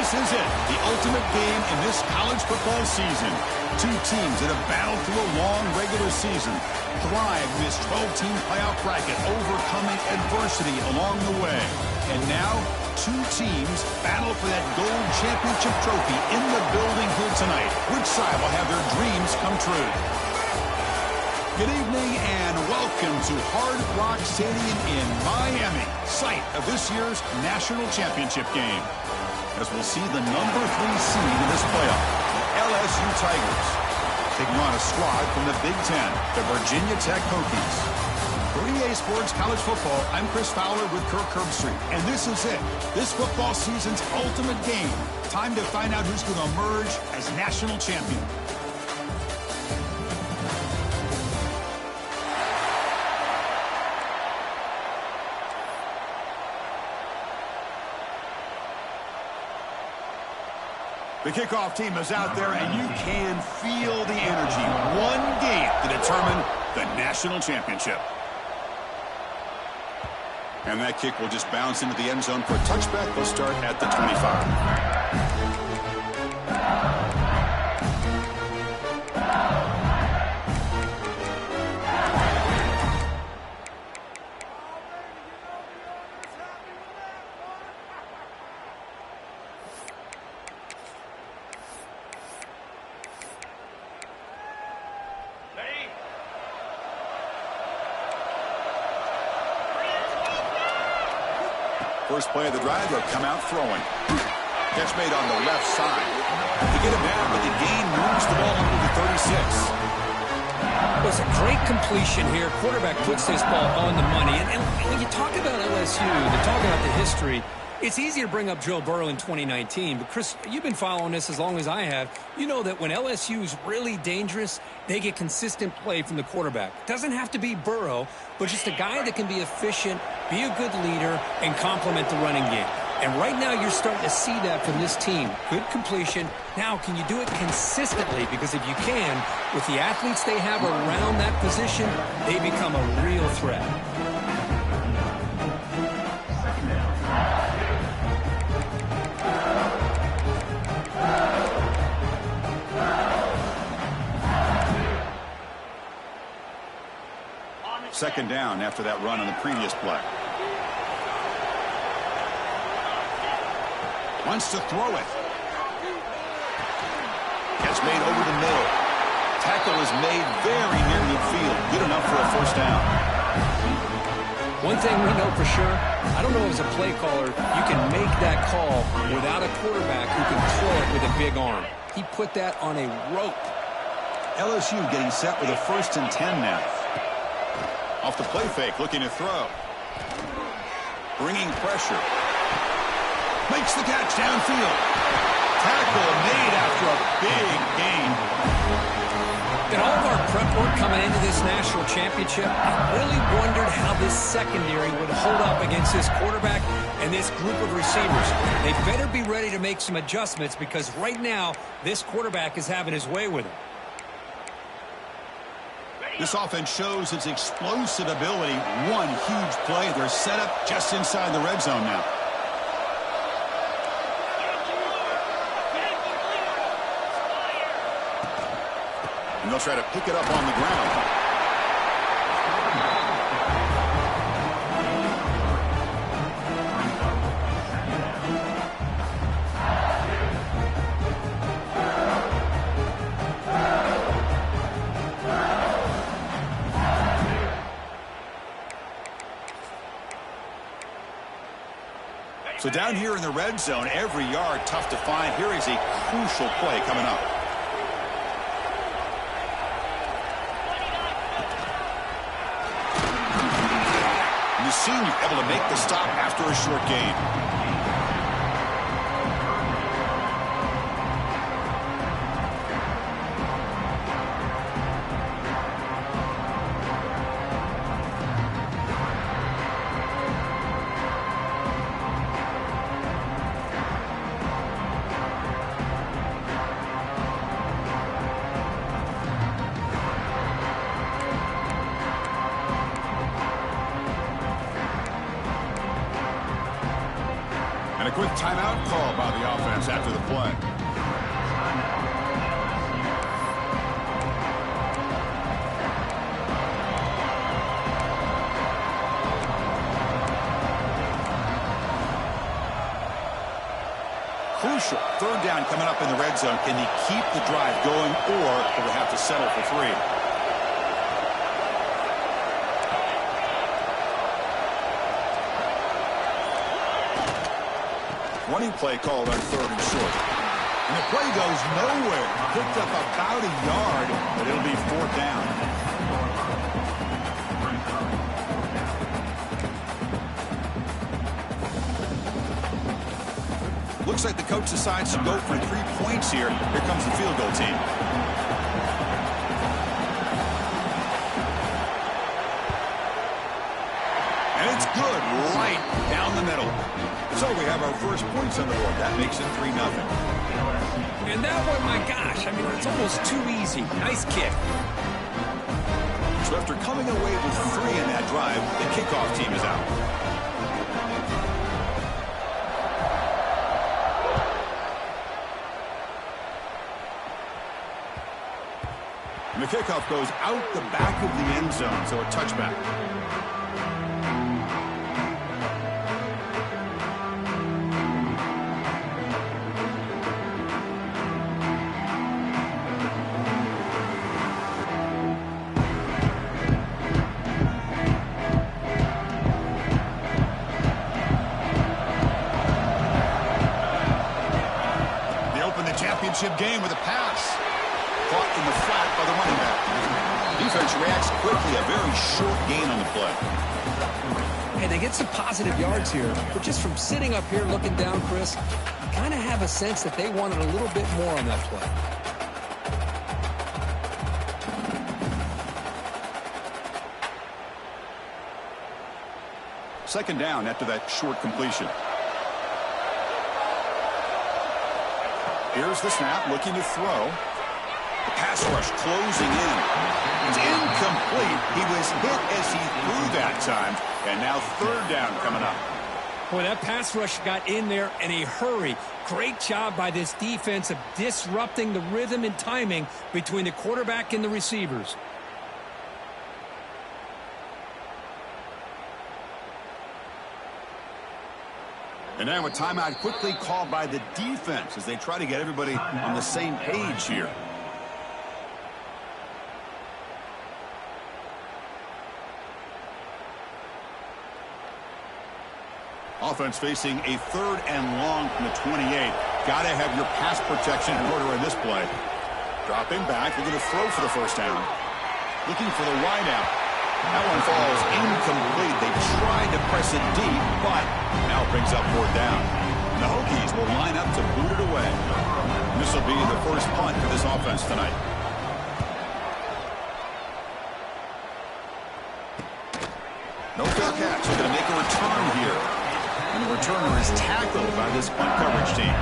This is it, the ultimate game in this college football season. Two teams that have battled through a long regular season, thrived in this 12-team playoff bracket, overcoming adversity along the way. And now, two teams battle for that gold championship trophy in the building here tonight. Which side will have their dreams come true? Good evening and welcome to Hard Rock Stadium in Miami, site of this year's national championship game. As we'll see the number 3 seed in this playoff, the LSU Tigers, taking on a squad from the Big Ten, the Virginia Tech Hokies. For EA Sports College Football, I'm Chris Fowler with Kirk Herbstreit, and this is it, this football season's ultimate game. Time to find out who's going to emerge as national champion. The kickoff team is out there, and you can feel the energy. One game to determine the national championship. And that kick will just bounce into the end zone for a touchback. They'll start at the 25. First play of the drive, they'll come out throwing. Catch made on the left side. To get him down, but the gain moves the ball into the 36. Well, it's a great completion here. Quarterback puts this ball on the money. And when you talk about LSU, they talk about the history, it's easy to bring up Joe Burrow in 2019. But, Chris, you've been following this as long as I have. You know that when LSU is really dangerous, they get consistent play from the quarterback. Doesn't have to be Burrow, but just a guy that can be efficient, be a good leader, and complement the running game. And right now you're starting to see that from this team. Good completion. Now, can you do it consistently? Because if you can, with the athletes they have around that position, they become a real threat. Second down after that run on the previous play. Wants to throw it. Catch made over the middle. Tackle is made very near midfield. Good enough for a first down. One thing we know for sure, I don't know as a play caller, you can make that call without a quarterback who can throw it with a big arm. He put that on a rope. LSU getting set with a 1st and 10 now. Off the play fake, looking to throw. Bringing pressure. Makes the catch downfield. Tackle made after a big gain. In all of our prep work coming into this national championship, I really wondered how this secondary would hold up against this quarterback and this group of receivers. They better be ready to make some adjustments because right now, this quarterback is having his way with him. This offense shows its explosive ability. One huge play. They're set up just inside the red zone now. And they'll try to pick it up on the ground. So down here in the red zone, every yard tough to find. Here is a crucial play coming up. And the senior able to make the stop after a short gain. quick timeout call by the offense after the play. Crucial. Third down coming up in the red zone. Can he keep the drive going, or will they have to settle for 3? Running play called on 3rd and short. And the play goes nowhere. Picked up about a yard, but it'll be 4th down. Looks like the coach decides to go for 3 points here. Here comes the field goal team. And it's good, right down the middle. So we have our first points on the board. That makes it 3-0. And that one, my gosh, I mean, it's almost too easy. Nice kick. So after coming away with 3 in that drive, the kickoff team is out. And the kickoff goes out the back of the end zone, so a touchback. Game with a pass. Caught in the flat by the running back. Defense reacts quickly. A very short gain on the play. Hey, they get some positive yards here, but just from sitting up here looking down, Chris, you kind of have a sense that they wanted a little bit more on that play. Second down after that short completion. Here's the snap, looking to throw. The pass rush closing in. It's incomplete. He was hit as he threw that time. And now 3rd down coming up. Boy, that pass rush got in there in a hurry. Great job by this defense of disrupting the rhythm and timing between the quarterback and the receivers. And now a timeout quickly called by the defense as they try to get everybody on the same page here. Offense facing a 3rd and long from the 28. Got to have your pass protection in order in this play. Dropping back, looking to throw for the first down. Looking for the wide out. That one falls incomplete. They tried to press it deep, but now it brings up 4th down. And the Hokies will line up to boot it away. This will be the first punt for this offense tonight. No fair catch. They're going to make a return here. And the returner is tackled by this punt coverage team.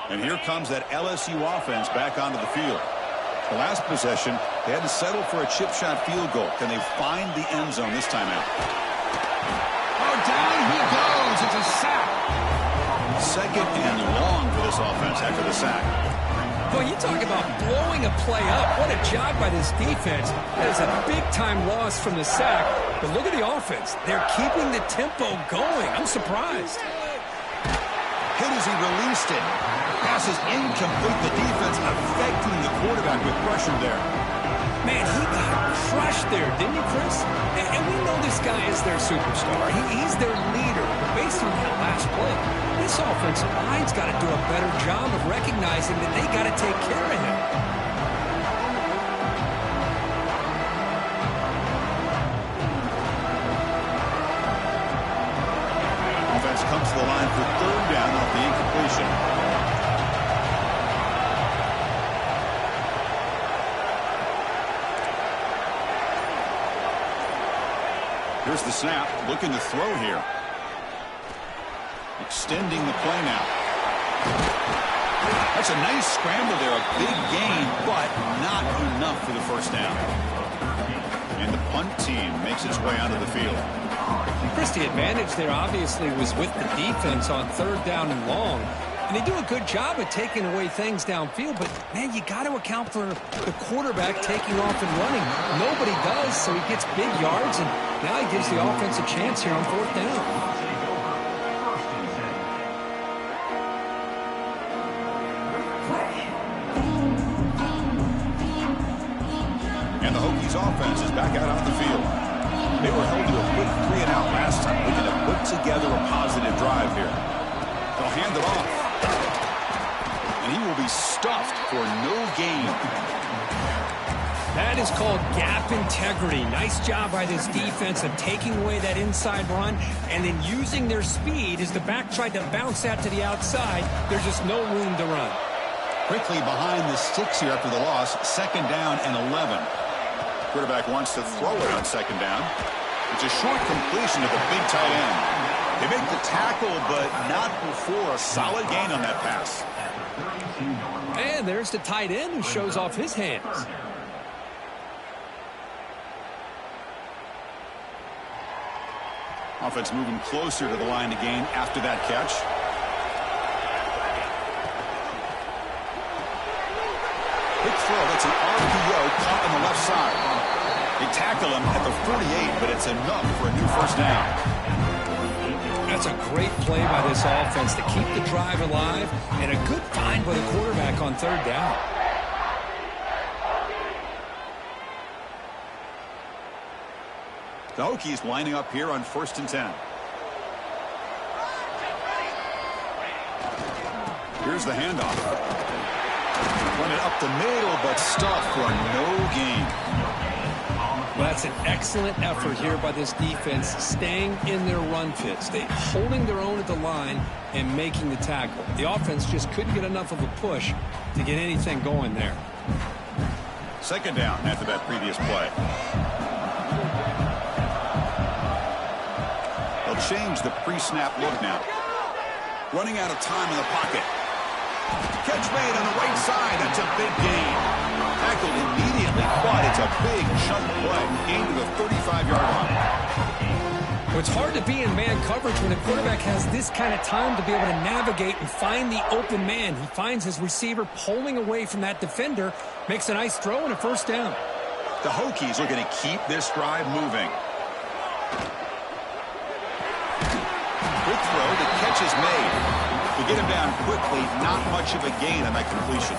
And here comes that LSU offense back onto the field. The last possession, they had to settle for a chip shot field goal. Can they find the end zone this time out? Oh, down he goes. It's a sack. 2nd and long for this offense after the sack. Boy, you talk about blowing a play up. What a job by this defense. That is a big-time loss from the sack. But look at the offense. They're keeping the tempo going. I'm surprised. Hit as he released it. Pass is incomplete. The defense affecting the quarterback with pressure there. Man, he got crushed there, didn't you, Chris? And we know this guy is their superstar. He's their leader. But based on that last play, this offensive line's got to do a better job of recognizing that they got to take care of him. Offense comes to the line for 3rd down off the incompletion. Here's the snap, looking to throw here. Extending the play now. That's a nice scramble there, a big gain, but not enough for the first down. And the punt team makes its way onto the field. Chris, the advantage there obviously was with the defense on third down and long. And they do a good job at taking away things downfield, but, man, you got to account for the quarterback taking off and running. Nobody does, so he gets big yards, and now he gives the offense a chance here on fourth down. And the Hokies offense is back out on the field. They were held to a quick 3-and-out last time, looking to put together a positive drive here. They'll hand it off. And he will be stuffed for no gain. That is called gap integrity. Nice job by this defense of taking away that inside run and then using their speed as the back tried to bounce that to the outside. There's just no room to run. Quickly behind the sticks here after the loss. Second down and 11. Quarterback wants to throw it on second down. It's a short completion to the big tight end. They make the tackle, but not before a solid gain on that pass. And there's the tight end who shows off his hands. Offense moving closer to the line to gain after that catch. Quick throw. That's an RPO caught on the left side. They tackle him at the 48, but it's enough for a new first down. That's a great play by this offense to keep the drive alive, and a good find by the quarterback on third down. The Hokies lining up here on 1st and 10. Here's the handoff. Run it up the middle, but stuffed for no gain. Well, that's an excellent effort here by this defense, staying in their run fits. They holding their own at the line and making the tackle. The offense just couldn't get enough of a push to get anything going there. Second down after that previous play. They'll change the pre-snap look now. Running out of time in the pocket. Catch made on the right side. That's a big gain. Tackled immediately, but it's a big chunk play. Gain to the 35-yard line. Well, it's hard to be in man coverage when a quarterback has this kind of time to be able to navigate and find the open man. He finds his receiver pulling away from that defender, makes a nice throw and a first down. The Hokies are going to keep this drive moving. Quick throw, the catch is made. To get him down quickly, not much of a gain on that completion.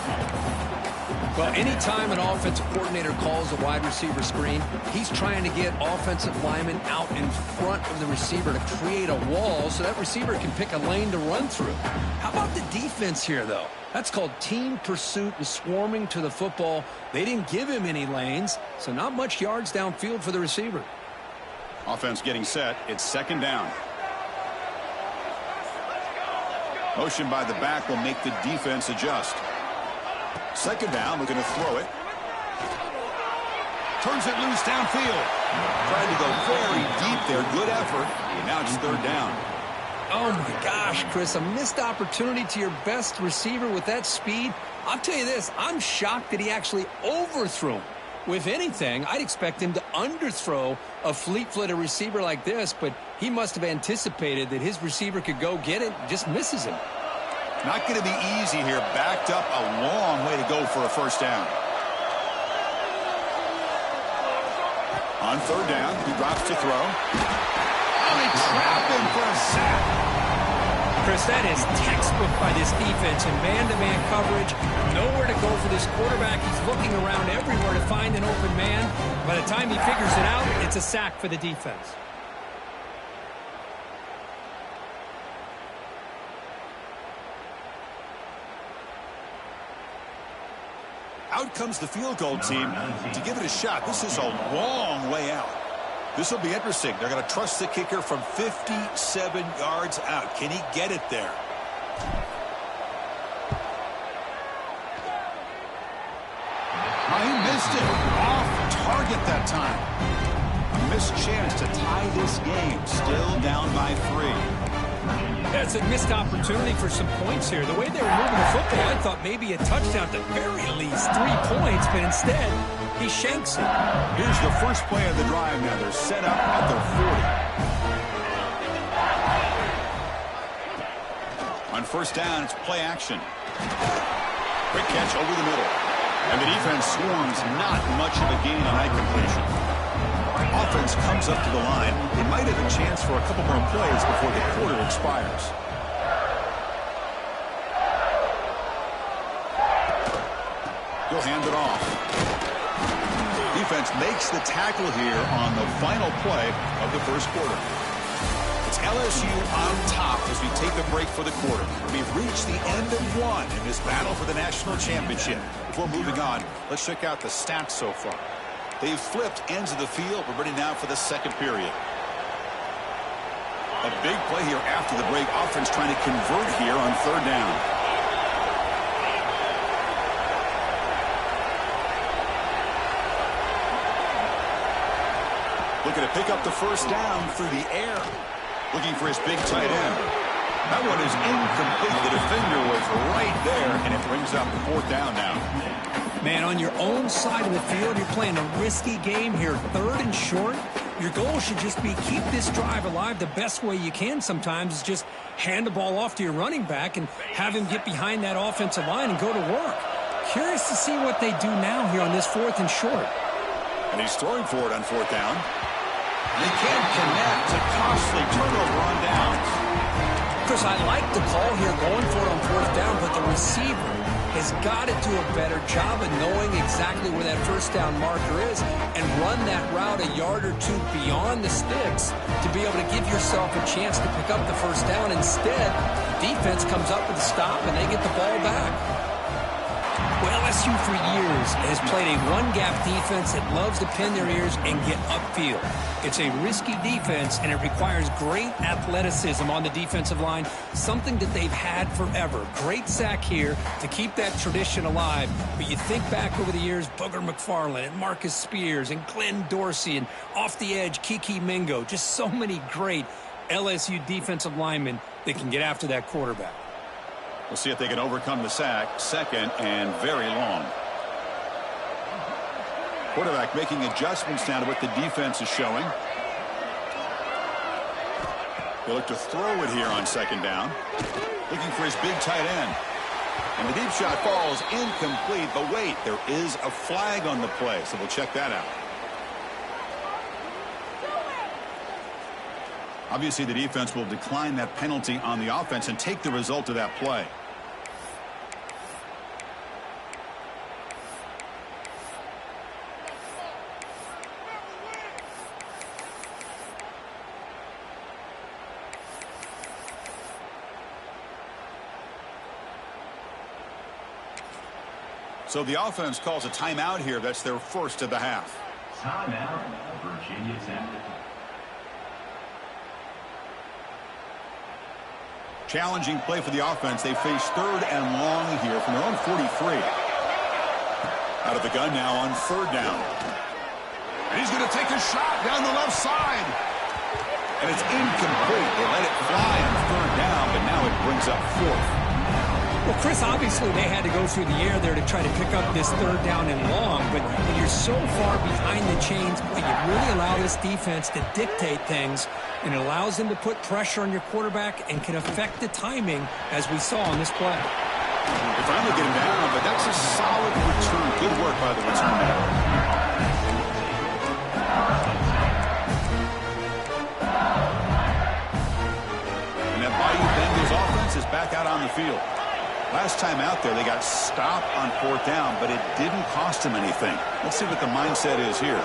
Well, anytime an offensive coordinator calls a wide receiver screen, he's trying to get offensive linemen out in front of the receiver to create a wall so that receiver can pick a lane to run through. How about the defense here, though? That's called team pursuit and swarming to the football. They didn't give him any lanes, so not much yards downfield for the receiver. Offense getting set. It's second down. Motion by the back will make the defense adjust. Second down, looking to throw it. Turns it loose downfield. Trying to go very deep there. Good effort. And now it's third down. Oh, my gosh, Chris. A missed opportunity to your best receiver with that speed. I'll tell you this. I'm shocked that he actually overthrew him. With anything, I'd expect him to underthrow a fleet-footed receiver like this, but he must have anticipated that his receiver could go get it, just misses him. Not going to be easy here. Backed up a long way to go for a first down. On third down, he drops to throw. Oh, they trap him for a sack. Chris, that is textbook by this defense in man-to-man coverage. Nowhere to go for this quarterback. He's looking around everywhere to find an open man. By the time he figures it out, it's a sack for the defense. Out comes the field goal team to give it a shot. This is a long way out. This will be interesting. They're going to trust the kicker from 57 yards out. Can he get it there? Oh, he missed it. Off target that time. A missed chance to tie this game. Still down by 3. That's a missed opportunity for some points here. The way they were moving the football, I thought maybe a touchdown at the very least, 3 points, but instead, he shanks it. Here's the first play of the drive now. They're set up at their 40. On first down, it's play action. Quick catch over the middle. And the defense swarms, not much of a gain on that completion. Offense comes up to the line. They might have a chance for a couple more plays before the quarter expires. He'll hand it off. Defense makes the tackle here on the final play of the first quarter. It's LSU on top as we take a break for the quarter. We've reached the end of one in this battle for the national championship. Before moving on, let's check out the stats so far. They've flipped ends of the field. We're ready now for the second period. A big play here after the break. Offense trying to convert here on third down. Looking to pick up the first down through the air. Looking for his big tight end. That one is incomplete. The defender was right there, and it brings up fourth down now. Man, on your own side of the field, you're playing a risky game here. Third and short. Your goal should just be keep this drive alive the best way you can sometimes is just hand the ball off to your running back and have him get behind that offensive line and go to work. Curious to see what they do now here on this fourth and short. And he's throwing for it on fourth down. They can't connect. A costly turnover on downs. Chris, I like the call here going for it on fourth down, but the receiver has got to do a better job of knowing exactly where that first down marker is and run that route a yard or two beyond the sticks to be able to give yourself a chance to pick up the first down. Instead, the defense comes up with a stop and they get the ball back. Well, LSU for years has played a one-gap defense that loves to pin their ears and get upfield. It's a risky defense, and it requires great athleticism on the defensive line, something that they've had forever. Great sack here to keep that tradition alive. But you think back over the years, Booger McFarland and Marcus Spears and Glenn Dorsey and off the edge, Kiki Mingo. Just so many great LSU defensive linemen that can get after that quarterback. We'll see if they can overcome the sack. Second and very long. Quarterback making adjustments now to what the defense is showing. They'll look to throw it here on second down. Looking for his big tight end. And the deep shot falls incomplete. But wait, there is a flag on the play, so we'll check that out. Obviously, the defense will decline that penalty on the offense and take the result of that play. So the offense calls a timeout here. That's their first of the half. Timeout, Virginia Tech. Challenging play for the offense. They face third and long here from their own 43. Out of the gun now on third down. And he's going to take a shot down the left side. And it's incomplete. They let it fly on third down, but now it brings up fourth. Well, Chris, obviously they had to go through the air there to try to pick up this third down and long, but when you're so far behind the chains, you really allow this defense to dictate things, and it allows them to put pressure on your quarterback and can affect the timing, as we saw on this play. They finally get him down, but that's a solid return. Good work by the return man. And that Bayou Bengals offense is back out on the field. Last time out there, they got stopped on fourth down, but it didn't cost them anything. Let's see what the mindset is here.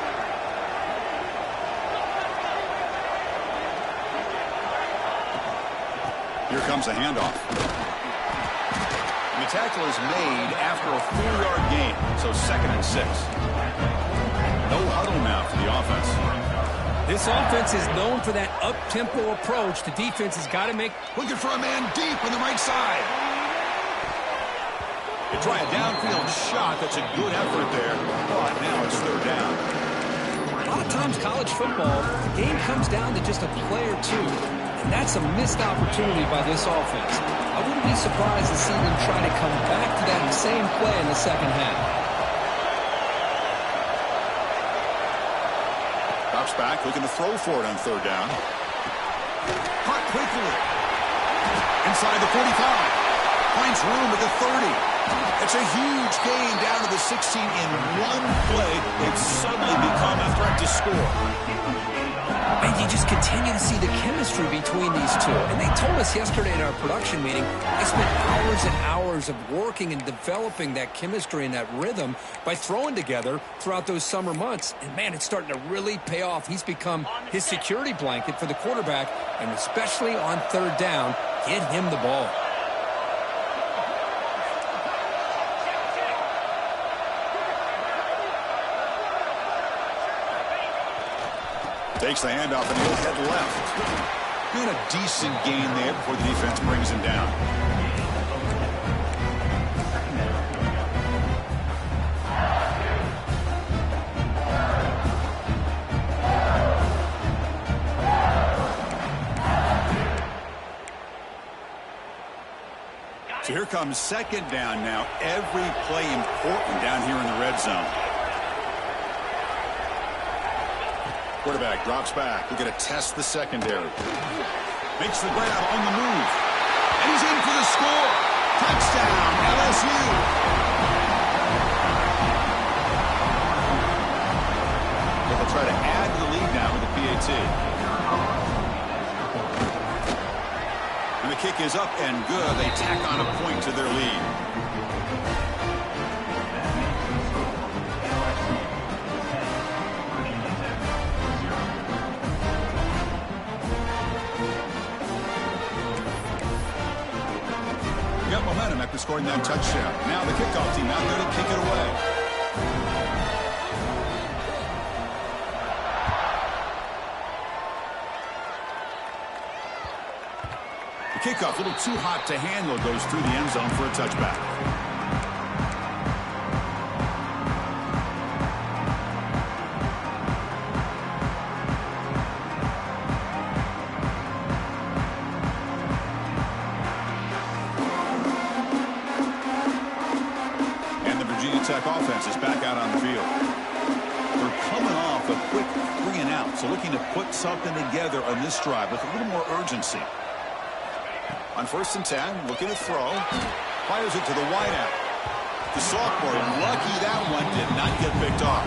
Here comes a handoff. And the tackle is made after a 4-yard gain, so 2nd and 6. No huddle now for the offense. This offense is known for that up-tempo approach. The defense has got to make... Looking for a man deep on the right side. They try a downfield shot. That's a good effort there. But now it's third down. A lot of times college football, the game comes down to just a play or two. And that's a missed opportunity by this offense. I wouldn't be surprised to see them try to come back to that same play in the second half. Drops back, looking to throw for it on third down. Caught quickly. Inside the 45. Finds room at the 30. It's a huge gain down to the 16 in one play. They've suddenly become a threat to score. And you just continue to see the chemistry between these two. And they told us yesterday in our production meeting, they spent hours and hours of working and developing that chemistry and that rhythm by throwing together throughout those summer months. And, man, it's starting to really pay off. He's become his security blanket for the quarterback, and especially on third down, get him the ball. Takes the handoff and he'll head left. Doing a decent gain there before the defense brings him down. So here comes second down now. Every play important down here in the red zone. Quarterback drops back. We're going to test the secondary. Makes the grab on the move. And he's in for the score. Touchdown, LSU. They'll try to add to the lead now with the PAT. And the kick is up and good. They tack on a point to their lead. Momentum after scoring that touchdown. Now the kickoff team out there to kick it away. The kickoff, a little too hot to handle, goes through the end zone for a touchback. Tech offense is back out on the field. They're coming off a quick 3-and-out, so looking to put something together on this drive with a little more urgency. On 1st and 10, looking to throw. Fires it to the wideout. The sophomore, lucky that one did not get picked off.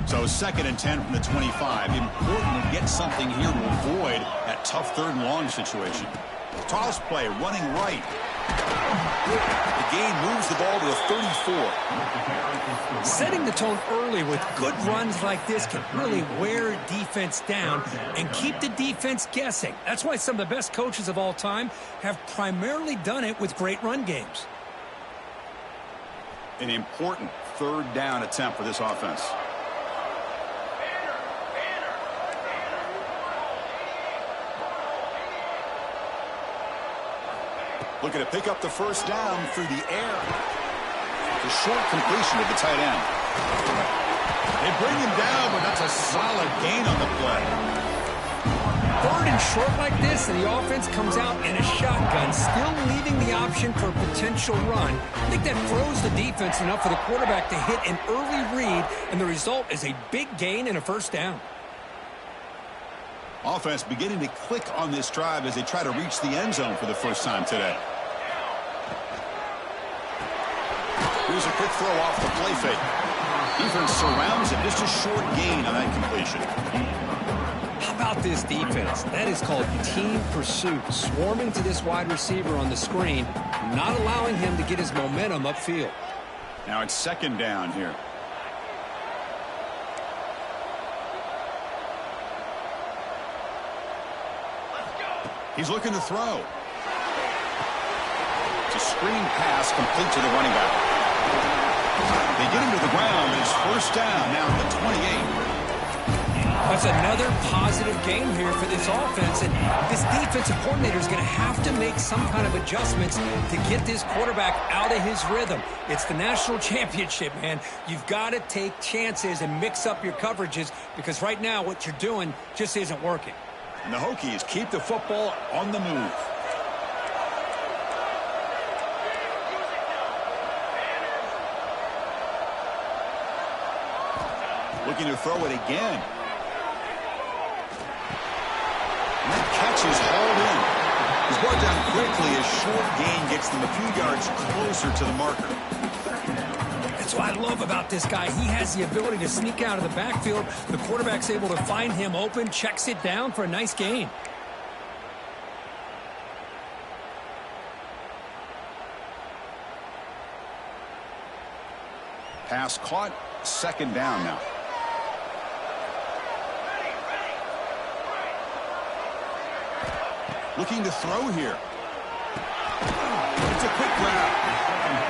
So 2nd and 10 from the 25. Important to get something here to avoid that tough 3rd and long situation. Toss play, running right. The gain moves the ball to the 34. Setting the tone early with good runs like this can really wear defense down and keep the defense guessing. That's why some of the best coaches of all time have primarily done it with great run games. An important 3rd down attempt for this offense. Looking to pick up the 1st down through the air. The short completion to the tight end. They bring him down, but that's a solid gain on the play. 3rd and short like this, and the offense comes out in a shotgun, still leaving the option for a potential run. I think that throws the defense enough for the quarterback to hit an early read, and the result is a big gain and a 1st down. Offense beginning to click on this drive as they try to reach the end zone for the first time today. Here's a quick throw off the play fake. Defense surrounds it. Just a short gain on that completion. How about this defense? That is called team pursuit. Swarming to this wide receiver on the screen, not allowing him to get his momentum upfield. Now it's 2nd down here. He's looking to throw. It's a screen pass complete to the running back. They get him to the ground. It's first down now at the 28. That's another positive game here for this offense, and this defensive coordinator is going to have to make some kind of adjustments to get this quarterback out of his rhythm. It's the national championship, man. You've got to take chances and mix up your coverages because right now what you're doing just isn't working. And the Hokies keep the football on the move. Looking to throw it again. And that catch is hauled in. He's brought down quickly as short gain gets them a few yards closer to the marker. That's what I love about this guy. He has the ability to sneak out of the backfield. The quarterback's able to find him open, checks it down for a nice gain. Pass caught, second down now. Looking to throw here. It's a quick grab.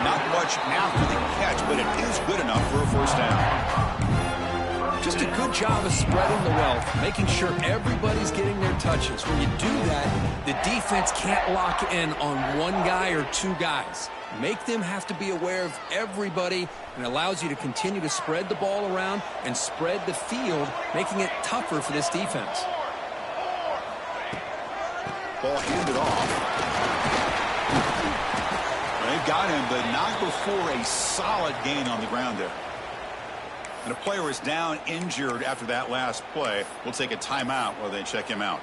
Not much after the catch, but it is good enough for a first down. Just a good job of spreading the wealth, making sure everybody's getting their touches. When you do that, the defense can't lock in on one guy or two guys. Make them have to be aware of everybody, and allows you to continue to spread the ball around and spread the field, making it tougher for this defense. Ball handed off. They've got him, but not before a solid gain on the ground there. And a player is down injured after that last play. We'll take a timeout while they check him out.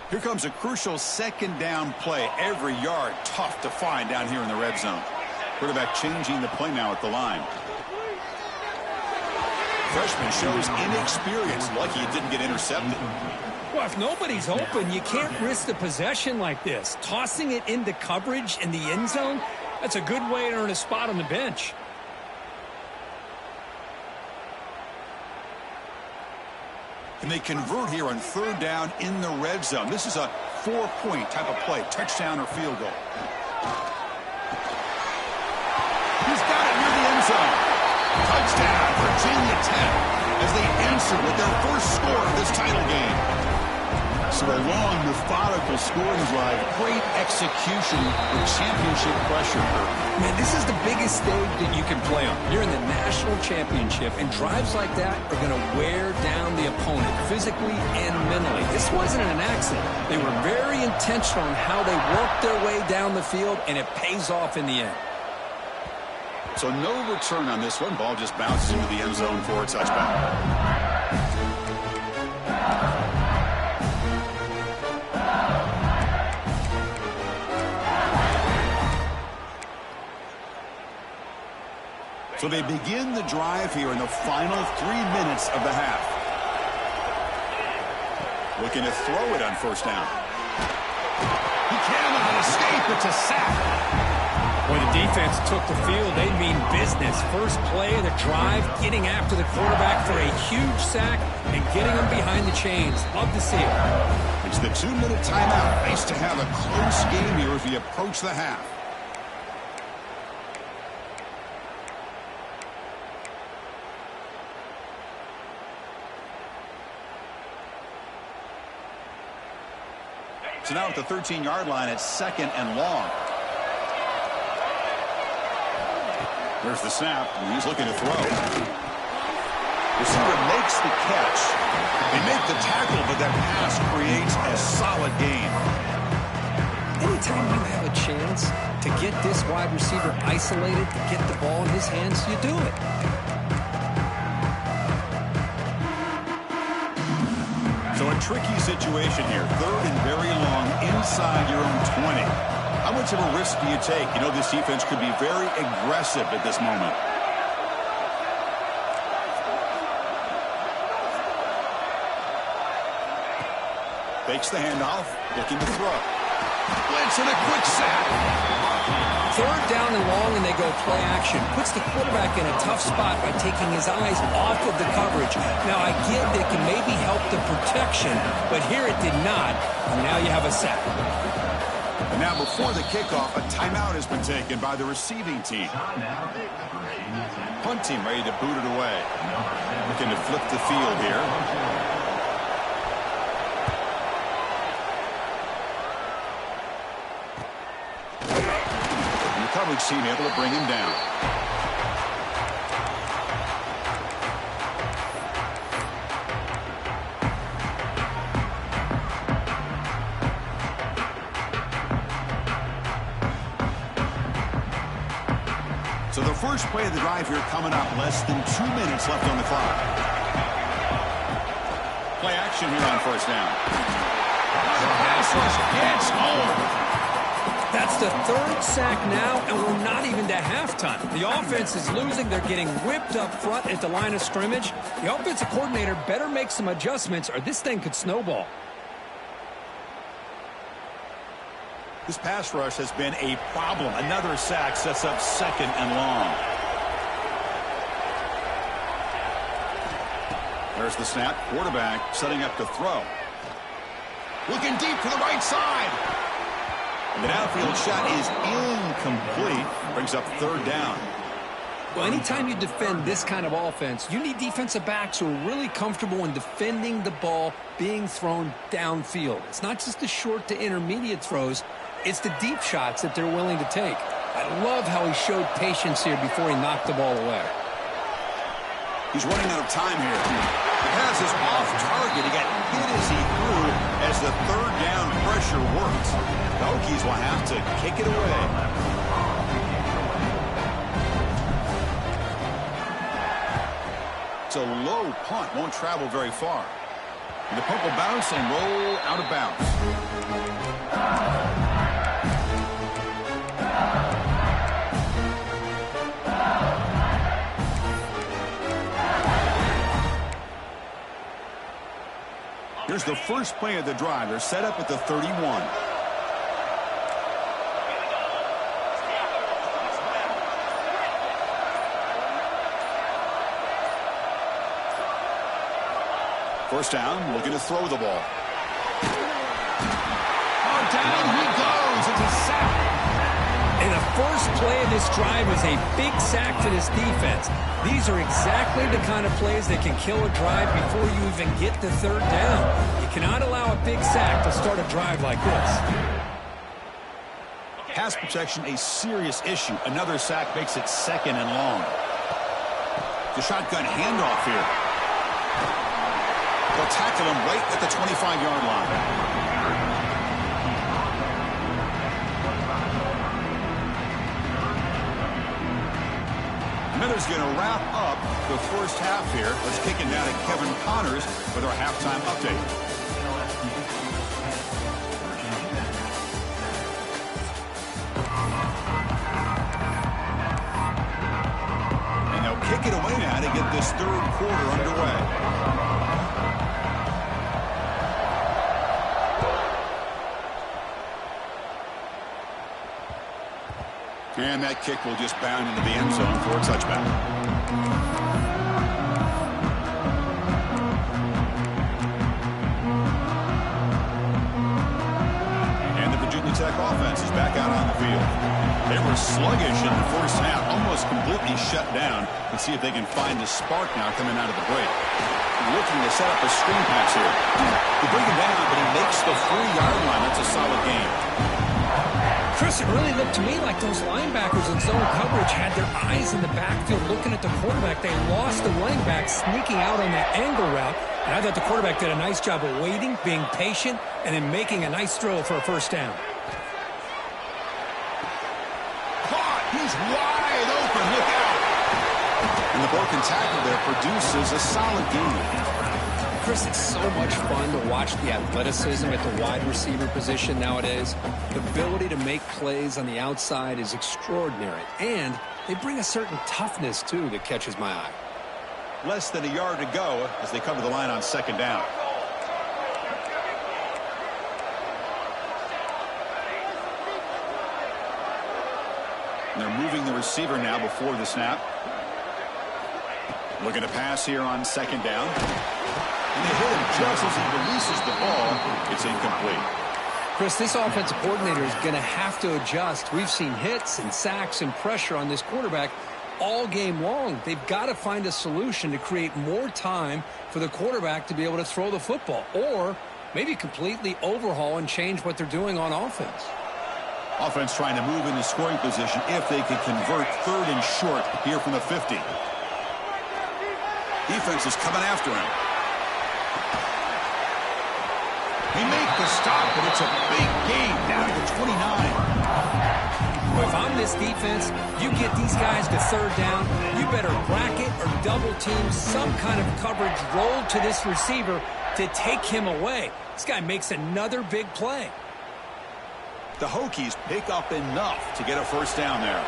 Here comes a crucial second down play. Every yard tough to find down here in the red zone. Quarterback changing the play now at the line. Freshman shows inexperience. Lucky it didn't get intercepted. Well, if nobody's open, you can't risk the possession like this. Tossing it into coverage in the end zone, that's a good way to earn a spot on the bench. And they convert here on third down in the red zone. This is a 4-point type of play, touchdown or field goal. He's got it near the end zone. Touchdown, Virginia Tech, as they answer with their first score of this title game. So a long, methodical scoring drive, great execution with championship pressure. Man, this is the biggest stage that you can play on. You're in the national championship, and drives like that are going to wear down the opponent physically and mentally. This wasn't an accident. They were very intentional on how they worked their way down the field, and it pays off in the end. So no return on this one. Ball just bounces into the end zone for a touchback. So they begin the drive here in the final 3 minutes of the half. Looking to throw it on first down. He cannot escape. It's a sack. Boy, the defense took the field. They mean business. First play of the drive, getting after the quarterback for a huge sack and getting him behind the chains. Love to see it. It's the 2-minute timeout. Nice to have a close game here as we approach the half. So now at the 13-yard line, it's second and long. There's the snap, and he's looking to throw. Receiver makes the catch. They make the tackle, but that pass creates a solid gain. Anytime you have a chance to get this wide receiver isolated, to get the ball in his hands, you do it. So a tricky situation here. Third and very long inside your own 20. How much of a risk do you take? You know, this defense could be very aggressive at this moment. Fakes the handoff, looking to throw. Blitz and a quick sack. Third down and long, and they go play action. Puts the quarterback in a tough spot by taking his eyes off of the coverage. Now, I get that it can maybe help the protection, but here it did not, and now you have a sack. And now before the kickoff, a timeout has been taken by the receiving team. Punt team ready to boot it away. Looking to flip the field here. And the coverage team able to bring him down. So the first play of the drive here coming up. Less than 2 minutes left on the clock. Play action here on first down. Pass rush gets home. That's the third sack now, and we're not even to halftime. The offense is losing. They're getting whipped up front at the line of scrimmage. The offensive coordinator better make some adjustments, or this thing could snowball. This pass rush has been a problem. Another sack sets up second and long. There's the snap. Quarterback setting up to throw. Looking deep to the right side. And the downfield shot is incomplete. Brings up third down. Well, anytime you defend this kind of offense, you need defensive backs who are really comfortable in defending the ball being thrown downfield. It's not just the short to intermediate throws. It's the deep shots that they're willing to take. I love how he showed patience here before he knocked the ball away. He's running out of time here. The pass is off target. He got hit as he threw as the third down pressure works. The Hokies will have to kick it away. It's a low punt. Won't travel very far. And the punt will bounce and roll out of bounds. Here's the first play of the drive. They're set up at the 31. First down, looking to throw the ball. Oh, down he goes. It's a sack. And the first play of this drive is a big sack to this defense. These are exactly the kind of plays that can kill a drive before you even get the third down. You cannot allow a big sack to start a drive like this. Pass protection, a serious issue. Another sack makes it second and long. The shotgun handoff here. They'll tackle him right at the 25-yard line. Miller's going to wrap up the first half here. Let's kick it down to Kevin Connors with our halftime update. And they'll kick it away now to get this third quarter underway. And that kick will just bound into the end zone for a touchback. And the Virginia Tech offense is back out on the field. They were sluggish in the first half, almost completely shut down. Let's see if they can find the spark now coming out of the break. Looking to set up a screen pass here. They bring him down, but he makes the 4-yard line. That's a solid game. Chris, it really looked to me like those linebackers in zone coverage had their eyes in the backfield looking at the quarterback. They lost the running back sneaking out on that angle route. And I thought the quarterback did a nice job of waiting, being patient, and then making a nice throw for a first down. Caught! He's wide open. Look out! And the broken tackle there produces a solid game. Chris, it's so much fun to watch the athleticism at the wide receiver position nowadays. The ability to make plays on the outside is extraordinary. And they bring a certain toughness, too, that catches my eye. Less than a yard to go as they cover the line on second down. And they're moving the receiver now before the snap. Looking to pass here on second down. And they hit him just as he releases the ball. It's incomplete. Chris, this offensive coordinator is going to have to adjust. We've seen hits and sacks and pressure on this quarterback all game long. They've got to find a solution to create more time for the quarterback to be able to throw the football, or maybe completely overhaul and change what they're doing on offense. Offense trying to move into scoring position if they could convert 3rd and short here from the 50. Defense is coming after him. They make the stop, but it's a big gain down to the 29. Well, if I'm this defense, you get these guys to 3rd down, you better bracket or double team some kind of coverage roll to this receiver to take him away. This guy makes another big play. The Hokies pick up enough to get a 1st down there.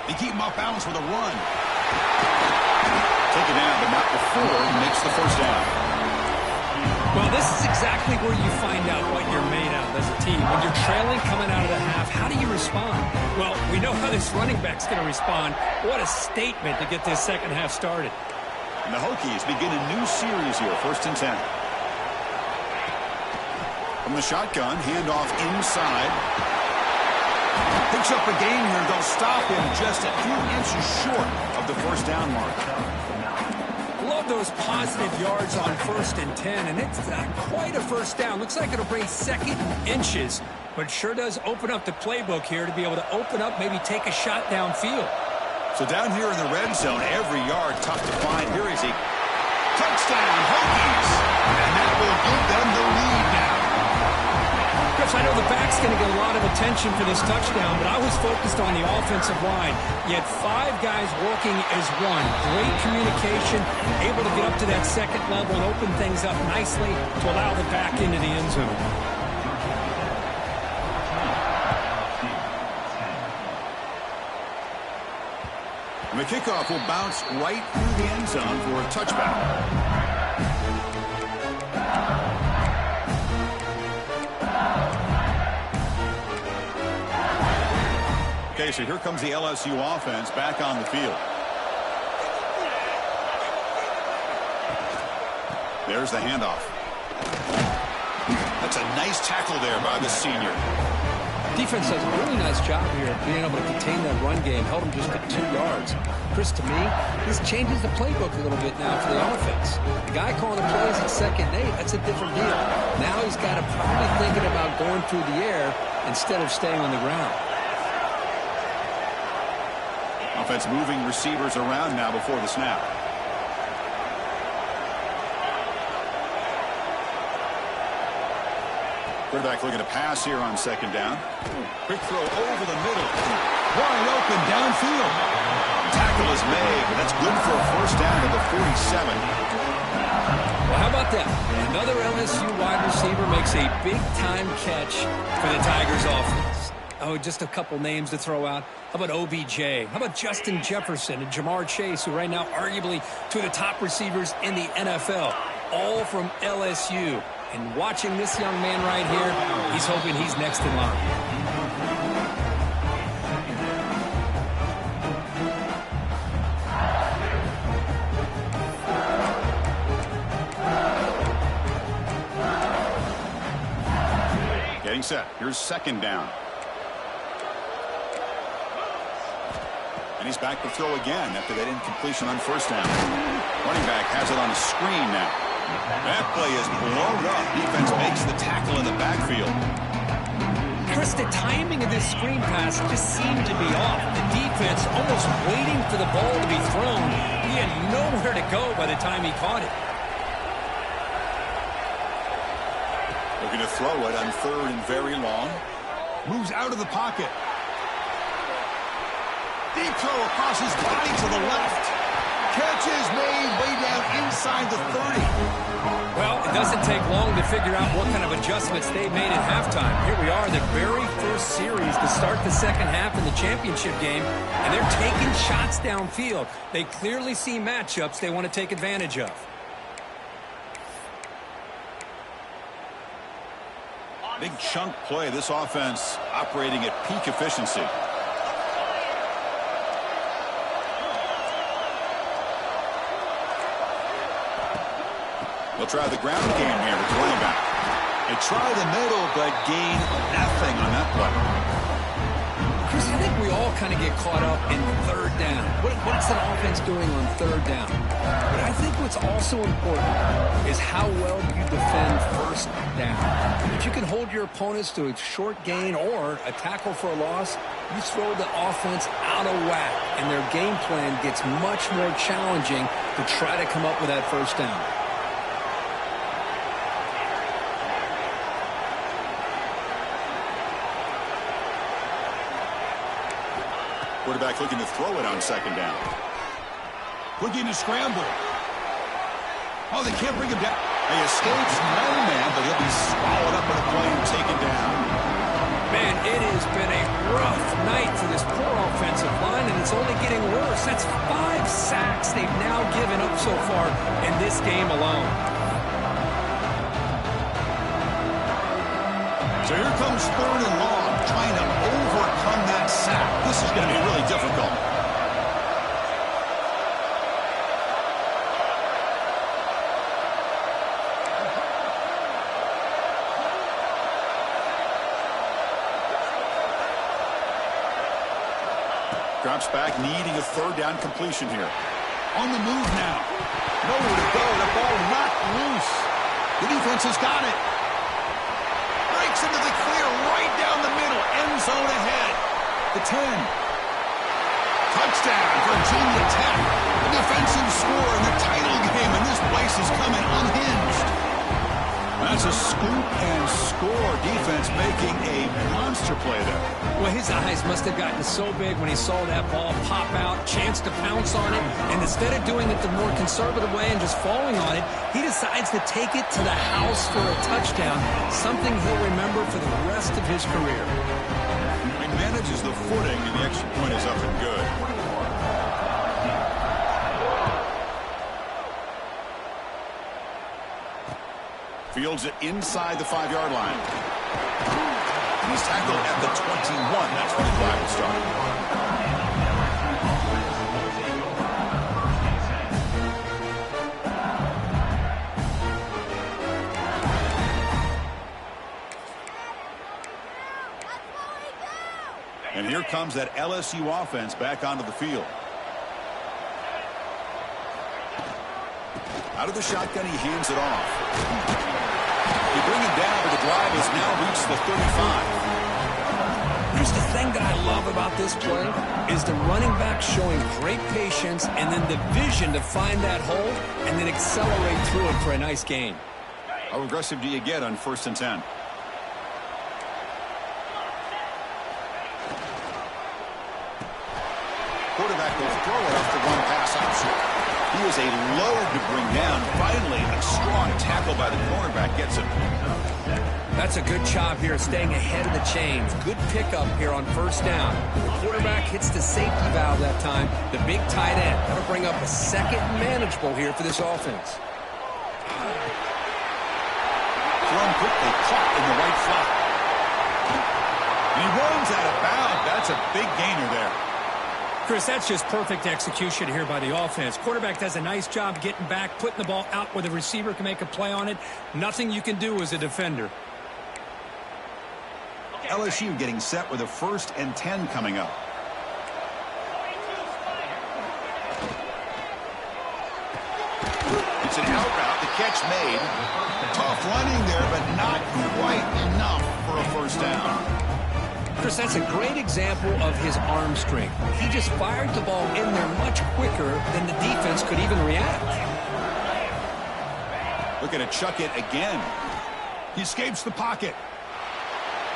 They keep him off balance with a run. Take it down, but not before he makes the 1st down. Well, this is exactly where you find out what you're made of as a team. When you're trailing coming out of the half, how do you respond? Well, we know how this running back's going to respond. What a statement to get this second half started. And the Hokies begin a new series here, 1st and 10. From the shotgun, handoff inside. Picks up a gain here. They'll stop him just a few inches short of the 1st down mark. Love those positive yards on 1st and 10, and it's not quite a 1st down. Looks like it'll bring 2nd inches, but sure does open up the playbook here to be able to open up, maybe take a shot downfield. So down here in the red zone, every yard tough to find. Here is a touchdown, Hokies, and that will give them the lead now. Chris, I know the back's going to get a lot of attention for this touchdown, but I was focused on the offensive line. You had 5 guys working as one. Great communication, able to get up to that 2nd level and open things up nicely to allow the back into the end zone. And the kickoff will bounce right through the end zone for a touchback. Okay, so here comes the LSU offense back on the field. There's the handoff. That's a nice tackle there by the senior. Defense does a really nice job here of being able to contain that run game. Held him just at 2 yards. Chris, to me, this changes the playbook a little bit now for the offense. The guy calling the plays at 2nd and 8, that's a different deal. Now he's got to probably thinking about going through the air instead of staying on the ground. Offense moving receivers around now before the snap. Quarterback looking to pass here on 2nd down. Quick throw over the middle. Wide open downfield. Tackle is made, but that's good for a 1st down to the 47. Well, how about that? Another LSU wide receiver makes a big-time catch for the Tigers offense. Oh, just a couple names to throw out. How about OBJ? How about Justin Jefferson and Jamar Chase, who right now arguably two of the top receivers in the NFL, all from LSU. And watching this young man right here, he's hoping he's next in line. Getting set. Here's 2nd down. And he's back to throw again after that incompletion on 1st down. Running back has it on a screen now. That play is blown up. Defense makes the tackle in the backfield. Chris, the timing of this screen pass just seemed to be off. The defense almost waiting for the ball to be thrown. He had nowhere to go by the time he caught it. Looking to throw it on 3rd and very long. Moves out of the pocket. Deep throw across his body to the left. Catch is made way down inside the 30. Well, it doesn't take long to figure out what kind of adjustments they made at halftime. Here we are, the very first series to start the second half in the championship game, and they're taking shots downfield. They clearly see matchups they want to take advantage of. Big chunk play. This offense operating at peak efficiency. They'll try the ground game here with the running back. They try the middle, but gain nothing on that play. Chris, I think we all kind of get caught up in third down. What's that offense doing on third down? But I think what's also important is how well you defend first down. If you can hold your opponents to a short gain or a tackle for a loss, you throw the offense out of whack, and their game plan gets much more challenging to try to come up with that first down. Quarterback looking to throw it on second down. Looking to scramble. Oh, they can't bring him down. He escapes one man, but he'll be swallowed up in a play and taken down. Man, it has been a rough night for this poor offensive line, and it's only getting worse. That's 5 sacks they've now given up so far in this game alone. So here comes third and long, trying to overcome that sack. This is going to be really difficult. Drops back, needing a third down completion here. On the move now. Nowhere to go. The ball knocked loose. The defense has got it. Breaks into the clear right down the middle. End zone ahead. The 10. Touchdown, Virginia Tech. The defensive score in the title game, and this place is coming unhinged. That's a scoop and score. Defense making a monster play there. Well, his eyes must have gotten so big when he saw that ball pop out, chance to pounce on it, and instead of doing it the more conservative way and just falling on it, he decides to take it to the house for a touchdown, something he'll remember for the rest of his career. He manages the footing, and the extra point is up and good. Fields it inside the 5-yard line. He's tackled at the 21. That's where the drive will start. And here comes that LSU offense back onto the field. Out of the shotgun, he hands it off. They bring him down, but the drive has now reached the 35. Here's the thing that I love about this play is the running back showing great patience and then the vision to find that hole and then accelerate through it for a nice gain. How aggressive do you get on 1st and 10? Quarterback will throw it off the one pass option. He is a load to bring down. Finally, a strong tackle by the cornerback gets him. That's a good job here, staying ahead of the chains. Good pickup here on 1st down. The quarterback hits the safety valve that time. The big tight end. That'll bring up a second manageable here for this offense. Thrown quickly, caught in the right slot. And he runs out of bounds. That's a big gainer there. Chris, that's just perfect execution here by the offense. Quarterback does a nice job getting back, putting the ball out where the receiver can make a play on it. Nothing you can do as a defender. LSU getting set with a 1st and 10 coming up. It's an out route. The catch made. Tough running there, but not quite enough for a 1st down. Chris, that's a great example of his arm strength. He just fired the ball in there much quicker than the defense could even react. Looking to chuck it again. He escapes the pocket.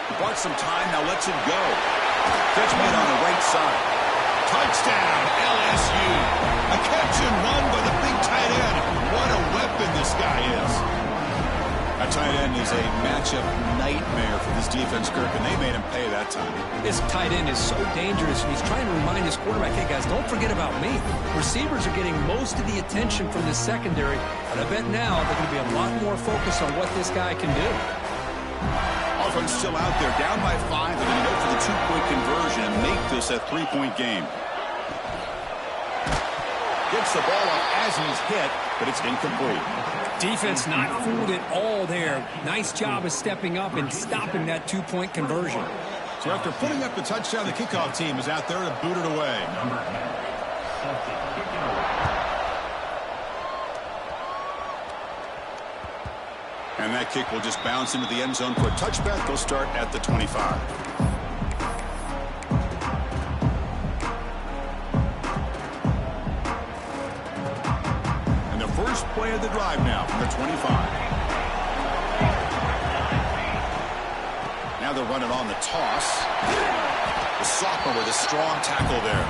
He bought some time, now lets it go. Catch made on the right side. Touchdown, LSU. A catch and run by the big tight end. What a weapon this guy is. That tight end is a matchup nightmare for this defense, Kirk, and they made him pay that time. This tight end is so dangerous, and he's trying to remind his quarterback, hey, guys, don't forget about me. Receivers are getting most of the attention from this secondary, but I bet now they're going to be a lot more focused on what this guy can do. Offense still out there, down by 5. They're going to go for the 2-point conversion and make this a 3-point game. Gets the ball up as he's hit, but it's incomplete. Defense not fooled at all there. Nice job of stepping up and stopping that two-point conversion. So after putting up the touchdown, the kickoff team is out there to boot it away. And that kick will just bounce into the end zone for a touchback. They'll start at the 25. And the first play of the drive now from the 25. Now they're running on the toss. The sophomore with a strong tackle there.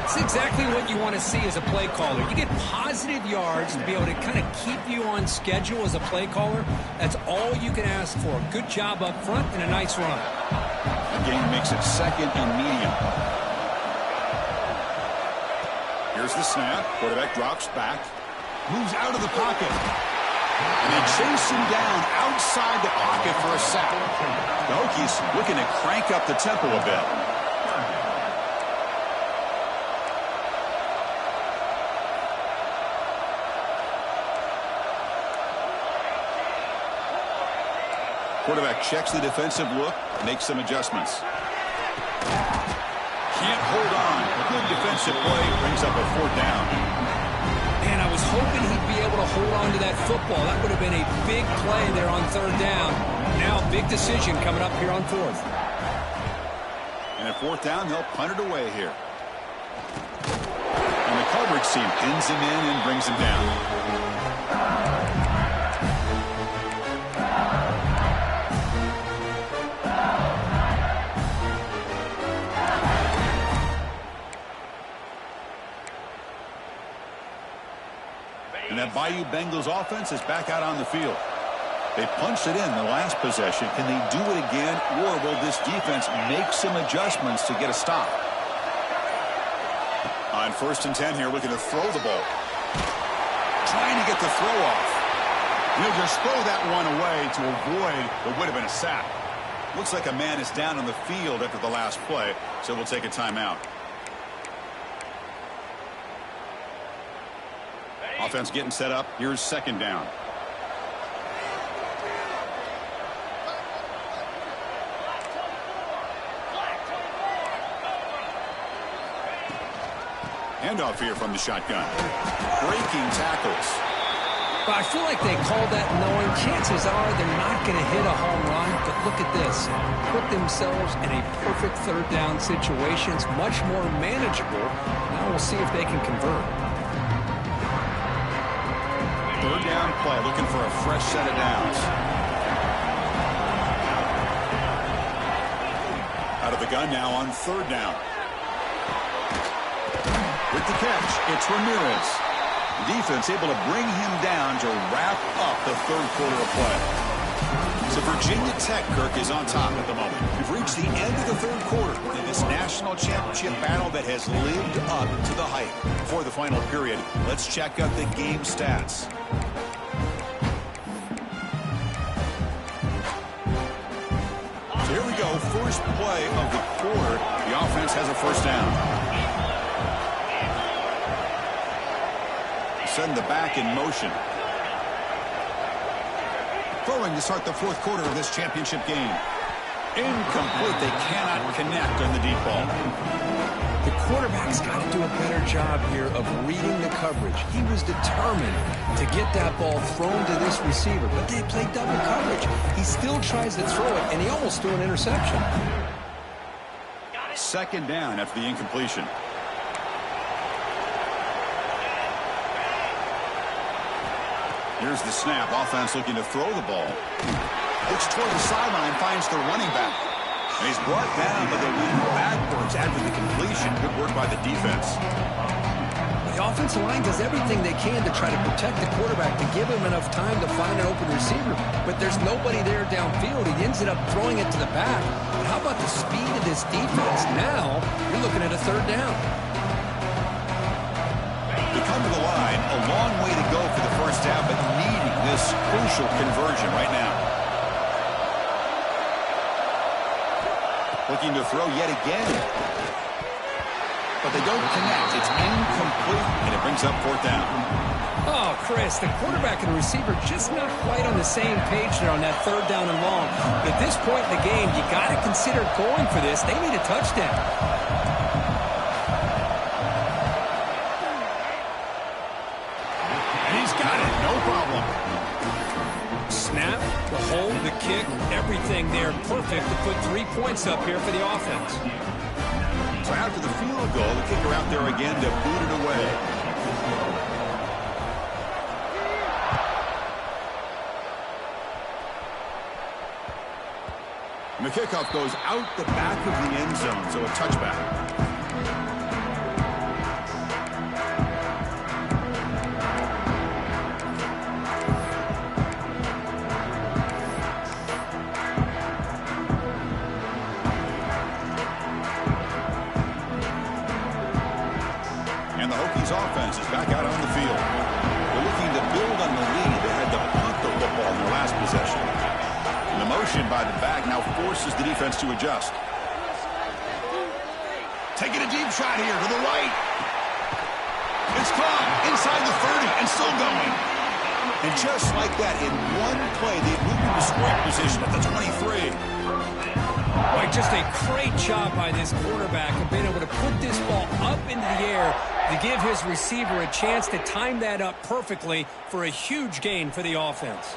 It's exactly what you want to see as a play caller. You get positive yards to be able to kind of keep you on schedule as a play caller. That's all you can ask for. Good job up front and a nice run. The game makes it second and medium. Here's the snap. Quarterback drops back. Moves out of the pocket. And they chase him down outside the pocket for a sack. The Hokies looking to crank up the tempo a bit. Quarterback checks the defensive look, makes some adjustments. Can't hold on. A good defensive play brings up a fourth down. Man, I was hoping he'd be able to hold on to that football. That would have been a big play there on third down. Now, big decision coming up here on fourth. And at fourth down, they'll punt it away here. And the coverage team pins him in and brings him down. And that Bayou Bengals offense is back out on the field. They punched it in the last possession. Can they do it again, or will this defense make some adjustments to get a stop? On 1st and 10 here, looking to throw the ball. Trying to get the throw off. He'll just throw that one away to avoid what would have been a sack. Looks like a man is down on the field after the last play, so we'll take a timeout. Offense getting set up. Here's second down. Handoff here from the shotgun. Breaking tackles. But I feel like they called that knowing chances are they're not going to hit a home run. But look at this. Put themselves in a perfect third down situation. It's much more manageable. Now we'll see if they can convert. Third down play, looking for a fresh set of downs. Out of the gun now on third down. With the catch, it's Ramirez. The defense able to bring him down to wrap up the third quarter of play. So Virginia Tech, Kirk, is on top at the moment. We've reached the end of the third quarter in this national championship battle that has lived up to the hype. Before the final period, let's check out the game stats. So here we go, first play of the quarter. The offense has a first down. Send the back in motion. Throwing to start the fourth quarter of this championship game. Incomplete. They cannot connect on the deep ball. The quarterback's got to do a better job here of reading the coverage. He was determined to get that ball thrown to this receiver, but they played double coverage. He still tries to throw it, and he almost threw an interception. Second down after the incompletion. Here's the snap. Offense looking to throw the ball. Looks toward the sideline, finds the running back. And he's brought down, but they went backwards after the completion. Good work by the defense. The offensive line does everything they can to try to protect the quarterback, to give him enough time to find an open receiver. But there's nobody there downfield. He ends up throwing it to the back. But how about the speed of this defense? Now you're looking at a third down. They come to the line, a long way to go for the first down, but needing this crucial conversion right now. Looking to throw yet again. But they don't connect. It's incomplete, and it brings up fourth down. Oh, Chris, the quarterback and the receiver just not quite on the same page there on that third down and long. At this point in the game, you got to consider going for this. They need a touchdown. And he's got it, no problem. Snap, the hold, the kick, everything there perfect to put 3 points up here for the offense. So after the field goal, the kicker out there again to boot it away. And the kickoff goes out the back of the end zone, so a touchback. And the Hokies offense is back out on the field. They're looking to build on the lead. They had to punt the football in their last possession. And the motion by the back now forces the defense to adjust. Taking a deep shot here to the right. It's caught inside the 30 and still going. And just like that, in one play, they moved into scoring position at the 23. Boy, just a great job by this quarterback of being able to put this ball up into the air to give his receiver a chance to time that up perfectly for a huge gain for the offense.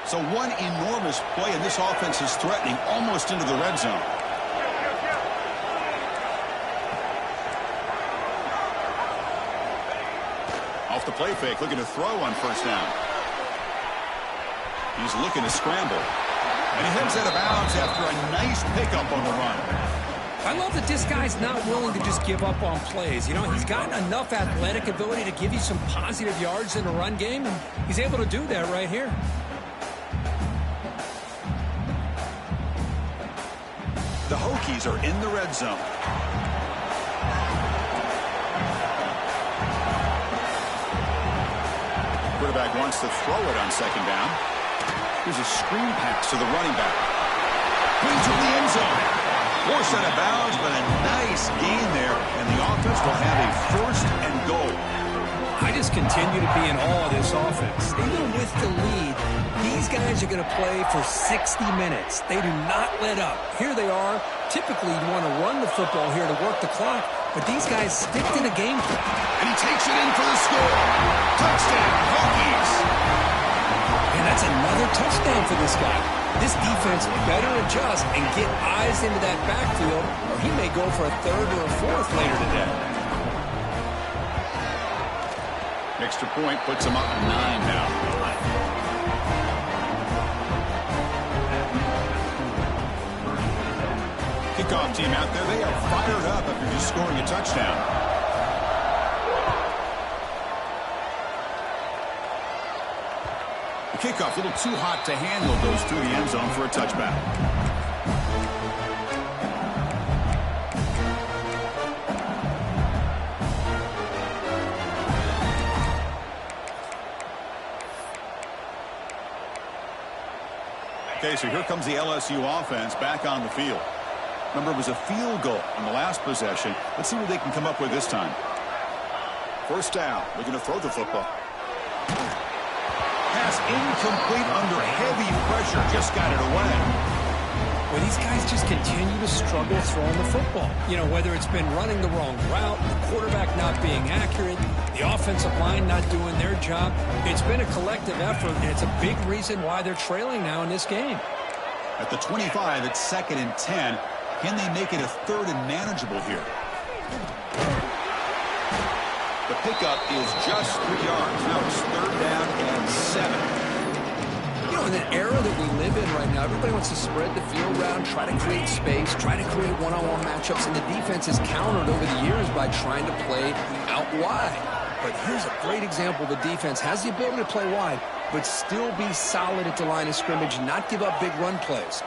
So one enormous play, and this offense is threatening almost into the red zone. Off the play fake, looking to throw on first down. He's looking to scramble. And he heads out of bounds after a nice pickup on the run. I love that this guy's not willing to just give up on plays. You know, he's got enough athletic ability to give you some positive yards in the run game, and he's able to do that right here. The Hokies are in the red zone. Quarterback wants to throw it on second down. Here's a screen pass to the running back. Brings to the end zone. Forced out of bounds, but a nice gain there, and the offense will have a first and goal. I just continue to be in awe of this offense. Even with the lead, these guys are going to play for 60 minutes. They do not let up. Here they are. Typically, you want to run the football here to work the clock, but these guys stick to the game plan. And he takes it in for the score. Touchdown, Hokies. And that's another touchdown for this guy. This defense better adjust and get eyes into that backfield, or he may go for a third or a fourth later today. Extra point puts him up 9 now. Kickoff team out there, they are fired up after just scoring a touchdown. The kickoff, a little too hot to handle, goes through the end zone for a touchback. Okay, so here comes the LSU offense back on the field. Remember, it was a field goal on the last possession. Let's see what they can come up with this time. First down, looking to throw the football. Pass incomplete under heavy pressure, just got it away. Well, these guys just continue to struggle throwing the football. You know, whether it's been running the wrong route, the quarterback not being accurate, the offensive line not doing their job. It's been a collective effort, and it's a big reason why they're trailing now in this game. At the 25, it's 2nd and 10. Can they make it a third and manageable here? The pickup is just 3 yards. Now it's 3rd down and 7. You know, in an era that we live in right now, everybody wants to spread the field around, try to create space, try to create one-on-one matchups, and the defense has countered over the years by trying to play out wide. But here's a great example. The defense has the ability to play wide, but still be solid at the line of scrimmage, not give up big run plays.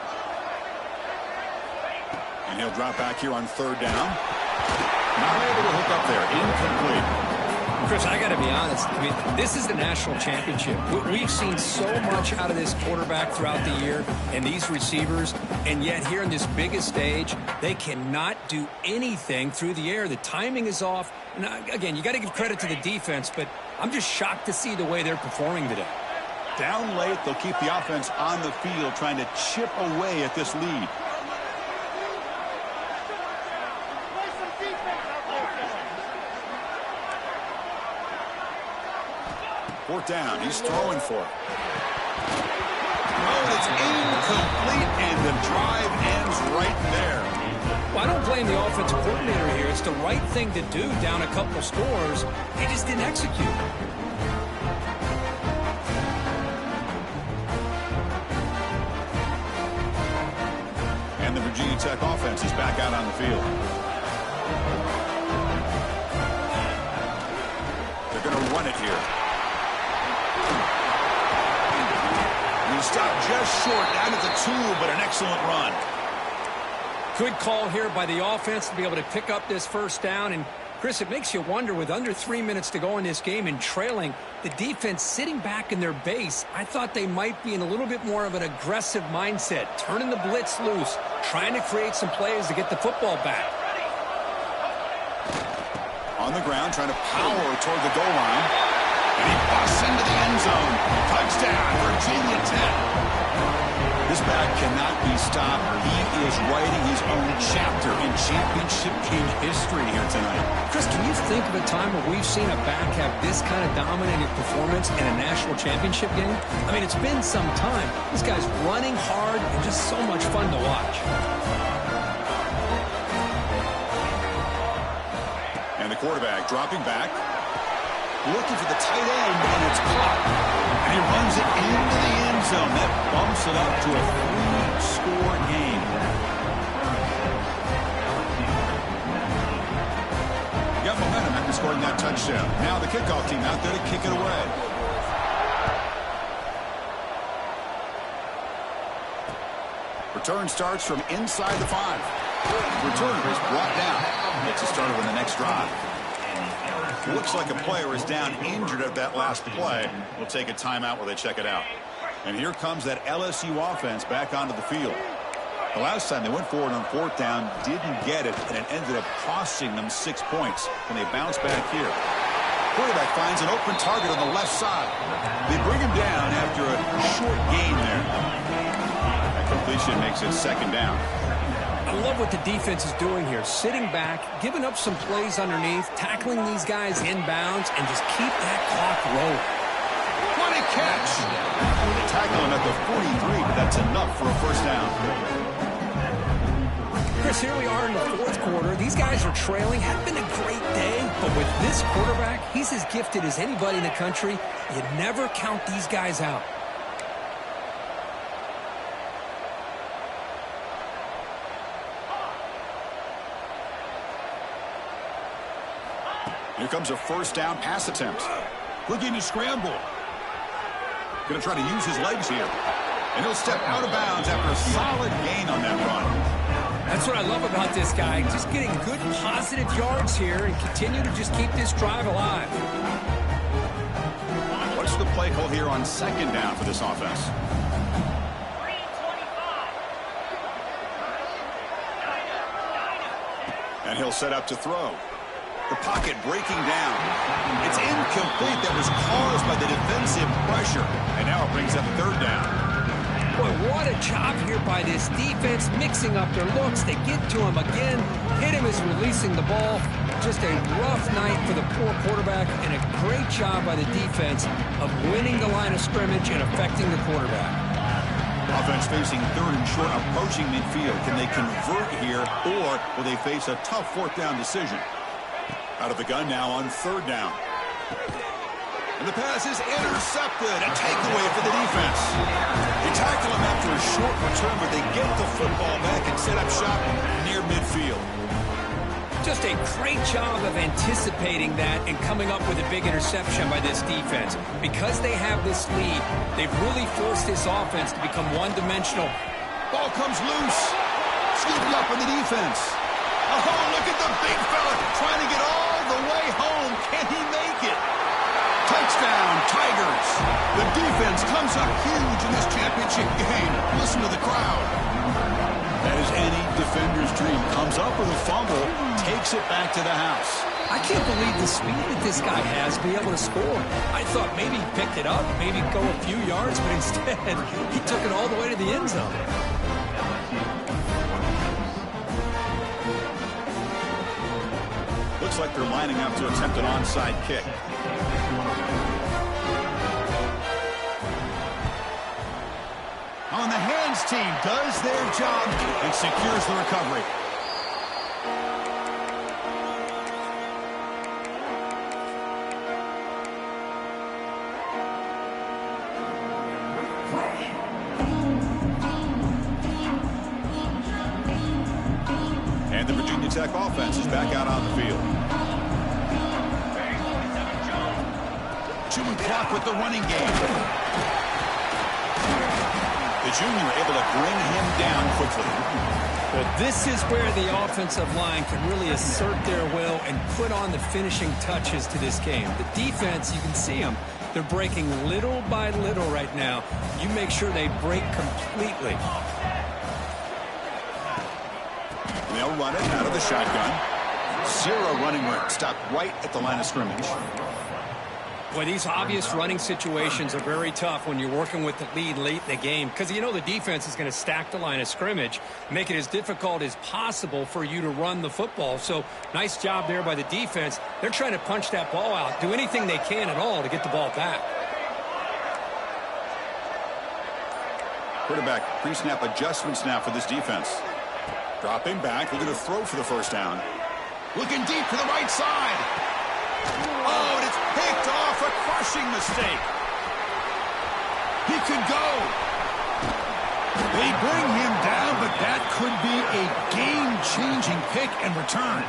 And he'll drop back here on 3rd down. Not able to hook up there. Incomplete. Chris, I got to be honest. I mean, this is the national championship. We've seen so much out of this quarterback throughout the year and these receivers, and yet here on this biggest stage, they cannot do anything through the air. The timing is off. Now, again, you got to give credit to the defense, but I'm just shocked to see the way they're performing today. Down late, they'll keep the offense on the field trying to chip away at this lead. Fourth down, he's throwing for it. Oh, it's incomplete, and the drive ends right there. Well, I don't blame the offensive coordinator here. It's the right thing to do down a couple scores. They just didn't execute. And the Virginia Tech offense is back out on the field. They're going to run it here. He stopped just short, down at the 2, but an excellent run. Good call here by the offense to be able to pick up this first down. And, Chris, it makes you wonder, with under 3 minutes to go in this game and trailing, the defense sitting back in their base, I thought they might be in a little bit more of an aggressive mindset, turning the blitz loose, trying to create some plays to get the football back. On the ground, trying to power toward the goal line. And he busts into the end zone. Touchdown, Virginia Tech. This back cannot be stopped. He is writing his own chapter in championship game history here tonight. Chris, can you think of a time where we've seen a back have this kind of dominating performance in a national championship game? I mean, it's been some time. This guy's running hard and just so much fun to watch. And the quarterback dropping back. Looking for the tight end, and it's caught. And he runs it into the end zone. That bumps it up to a 3-score game. He got momentum after scoring that touchdown. Now the kickoff team out there to kick it away. Return starts from inside the 5. Returner is brought down. Gets it started on the next drive. Looks like a player is down injured at that last play. We'll take a timeout while they check it out. And here comes that LSU offense back onto the field. The last time they went forward on fourth down, didn't get it, and it ended up costing them 6 points when they bounced back here. Quarterback finds an open target on the left side. They bring him down after a short gain there. That completion makes it second down. I love what the defense is doing here. Sitting back, giving up some plays underneath, tackling these guys inbounds, and just keep that clock rolling. What a catch! They tackle him at the 43, but that's enough for a first down. Chris, here we are in the fourth quarter. These guys are trailing. Had been a great day, but with this quarterback, he's as gifted as anybody in the country. You never count these guys out. Here comes a first down pass attempt. Looking to scramble. Going to try to use his legs here. And he'll step out of bounds after a solid gain on that run. That's what I love about this guy. Just getting good positive yards here and continue to just keep this drive alive. What's the play call here on second down for this offense? And he'll set up to throw. The pocket breaking down. It's incomplete. That was caused by the defensive pressure. And now it brings up third down. Boy, what a job here by this defense, mixing up their looks. They get to him again. Hit him as releasing the ball. Just a rough night for the poor quarterback, and a great job by the defense of winning the line of scrimmage and affecting the quarterback. Offense facing third and short, approaching midfield. Can they convert here, or will they face a tough fourth down decision? Out of the gun now on third down. And the pass is intercepted. A takeaway for the defense. They tackle him after a short return, but they get the football back and set up shop near midfield. Just a great job of anticipating that and coming up with a big interception by this defense. Because they have this lead, they've really forced this offense to become one-dimensional. Ball comes loose. Scooped up on the defense. Oh, look at the big fella trying to get all the way home. Can he make it? defense comes up huge in this championship game. Listen to the crowd. That is any defender's dream. Comes up with a fumble, takes it back to the house. I can't believe the speed that this guy has to be able to score. I thought maybe he picked it up, maybe go a few yards, but instead he took it all the way to the end zone. Looks like they're lining up to attempt an onside kick. On the hands team does their job and secures the recovery. And the Virginia Tech offense is back out on the field. Chewing clock with the running game. The junior able to bring him down quickly. Well, this is where the offensive line can really assert their will and put on the finishing touches to this game. The defense, you can see them. They're breaking little by little right now. You make sure they break completely. They'll run it out of the shotgun. Zero running room. Stopped right at the line of scrimmage. Well, these obvious running situations are very tough when you're working with the lead late in the game because you know the defense is going to stack the line of scrimmage, make it as difficult as possible for you to run the football. So nice job there by the defense. They're trying to punch that ball out, do anything they can at all to get the ball back. Quarterback pre-snap adjustments now for this defense. Dropping back, looking to throw for the first down. Looking deep to the right side. Oh, and it's picked off, a crushing mistake. He could go. They bring him down, but that could be a game-changing pick and return.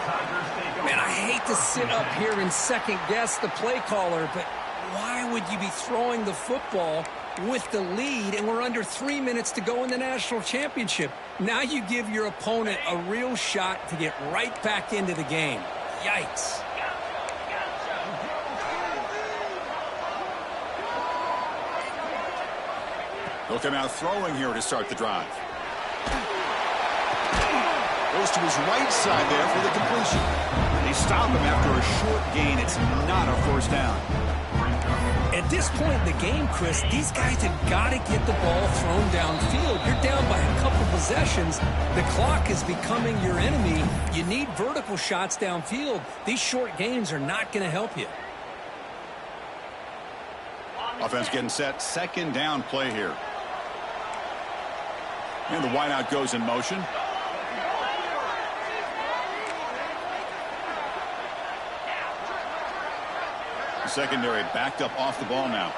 Man, I hate to sit up here and second-guess the play caller, but why would you be throwing the football with the lead and we're under 3 minutes to go in the national championship? Now you give your opponent a real shot to get right back into the game. Yikes. He'll come out throwing here to start the drive. Goes to his right side there for the completion. They stop him after a short gain. It's not a first down. At this point in the game, Chris, these guys have got to get the ball thrown downfield. You're down by a couple possessions. The clock is becoming your enemy. You need vertical shots downfield. These short gains are not going to help you. Offense getting set. Second down play here. And the wideout goes in motion. The secondary backed up off the ball now.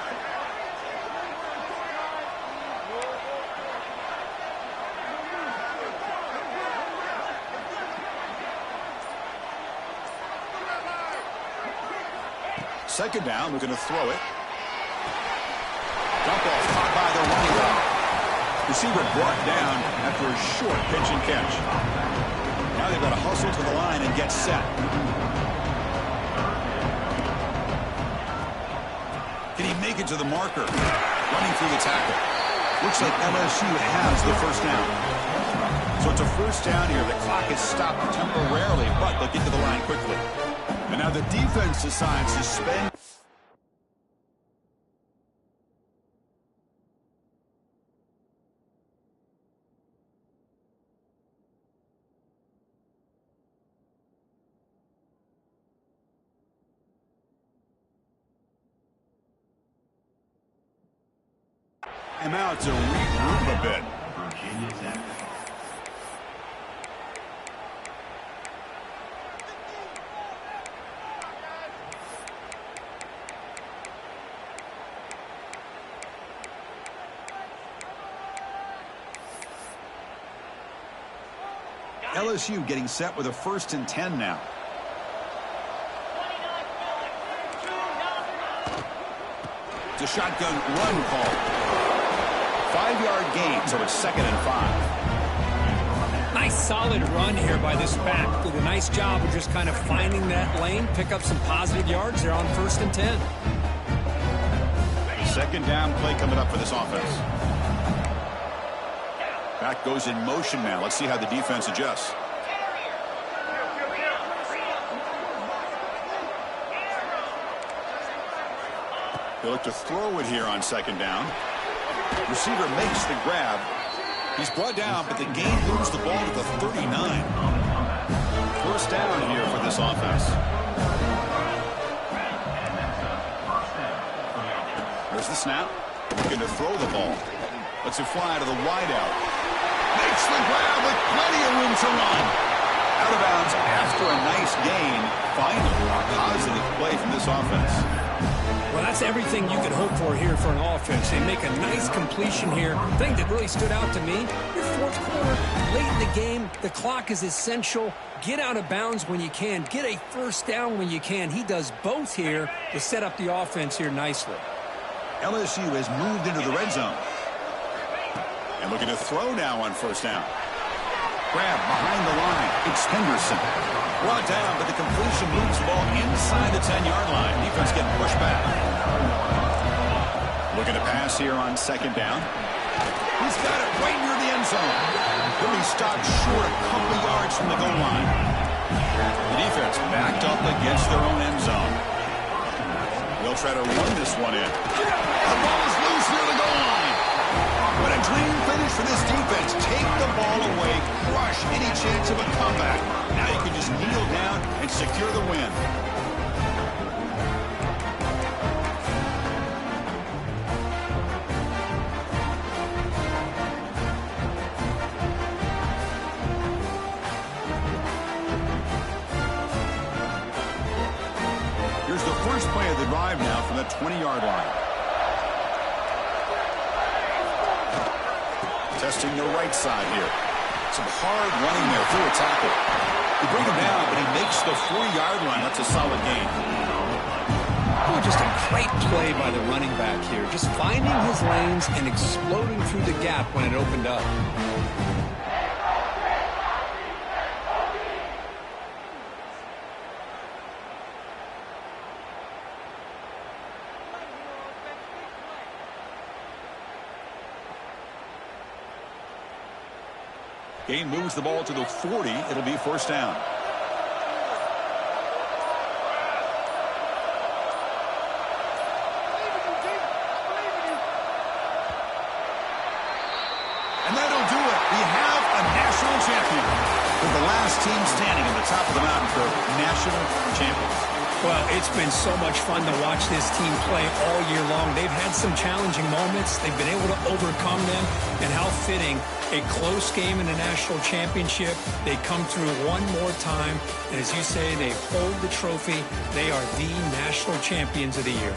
Second down, looking to throw it. Dump off caught by the running back. Receiver brought down after a short pitch and catch. Now they've got to hustle to the line and get set. Can he make it to the marker? Running through the tackle. Looks like LSU has the first down. So it's a first down here. The clock is stopped temporarily, but they'll get to the line quickly. And now the defense decides to spend. Him out to regroup a bit. Virginia Tech. LSU getting set with a 1st and 10 now. It's a shotgun run call. 5-yard gain, so it's 2nd and 5. Nice solid run here by this back. Did a nice job of just kind of finding that lane, pick up some positive yards. They're on 1st and 10. Second down play coming up for this offense. Back goes in motion now. Let's see how the defense adjusts. They look to throw it here on second down. Receiver makes the grab. He's brought down, but the gain moves the ball to the 39. First down here for this offense. There's the snap. Looking to throw the ball. Lets it fly to the wideout. Makes the grab with plenty of room to run. Out of bounds after a nice gain. Finally, a positive play from this offense. Well, that's everything you could hope for here for an offense. They make a nice completion here. The thing that really stood out to me, your fourth quarter, late in the game, the clock is essential. Get out of bounds when you can. Get a first down when you can. He does both here to set up the offense here nicely. LSU has moved into the red zone. And looking to throw now on first down. Grab behind the line. It's Henderson. Brought down, but the completion moves the ball inside the 10-yard line. Defense getting pushed back. Looking to pass here on second down. He's got it right near the end zone. He'll be stopped short a couple yards from the goal line. The defense backed up against their own end zone. They'll try to run this one in. The ball is loose near the goal line. What a clean finish for this defense. Take the ball away, crush any chance of a comeback. Now you can just kneel down and secure the win. Here's the first play of the drive now from the 20-yard line. Testing the right side here. Some hard running there through a tackle. They bring him down, but he makes the 40-yard line. That's a solid gain. Oh, just a great play by the running back here. Just finding his lanes and exploding through the gap when it opened up. Gain moves the ball to the 40. It'll be first down. And that'll do it. We have a national champion. With the last team standing at the top of the mountain for national champions. Well, it's been so much fun to watch this team play all year long. They've had some challenging moments. They've been able to overcome them. And how fitting, a close game in a national championship. They come through one more time. And as you say, they hold the trophy. They are the national champions of the year.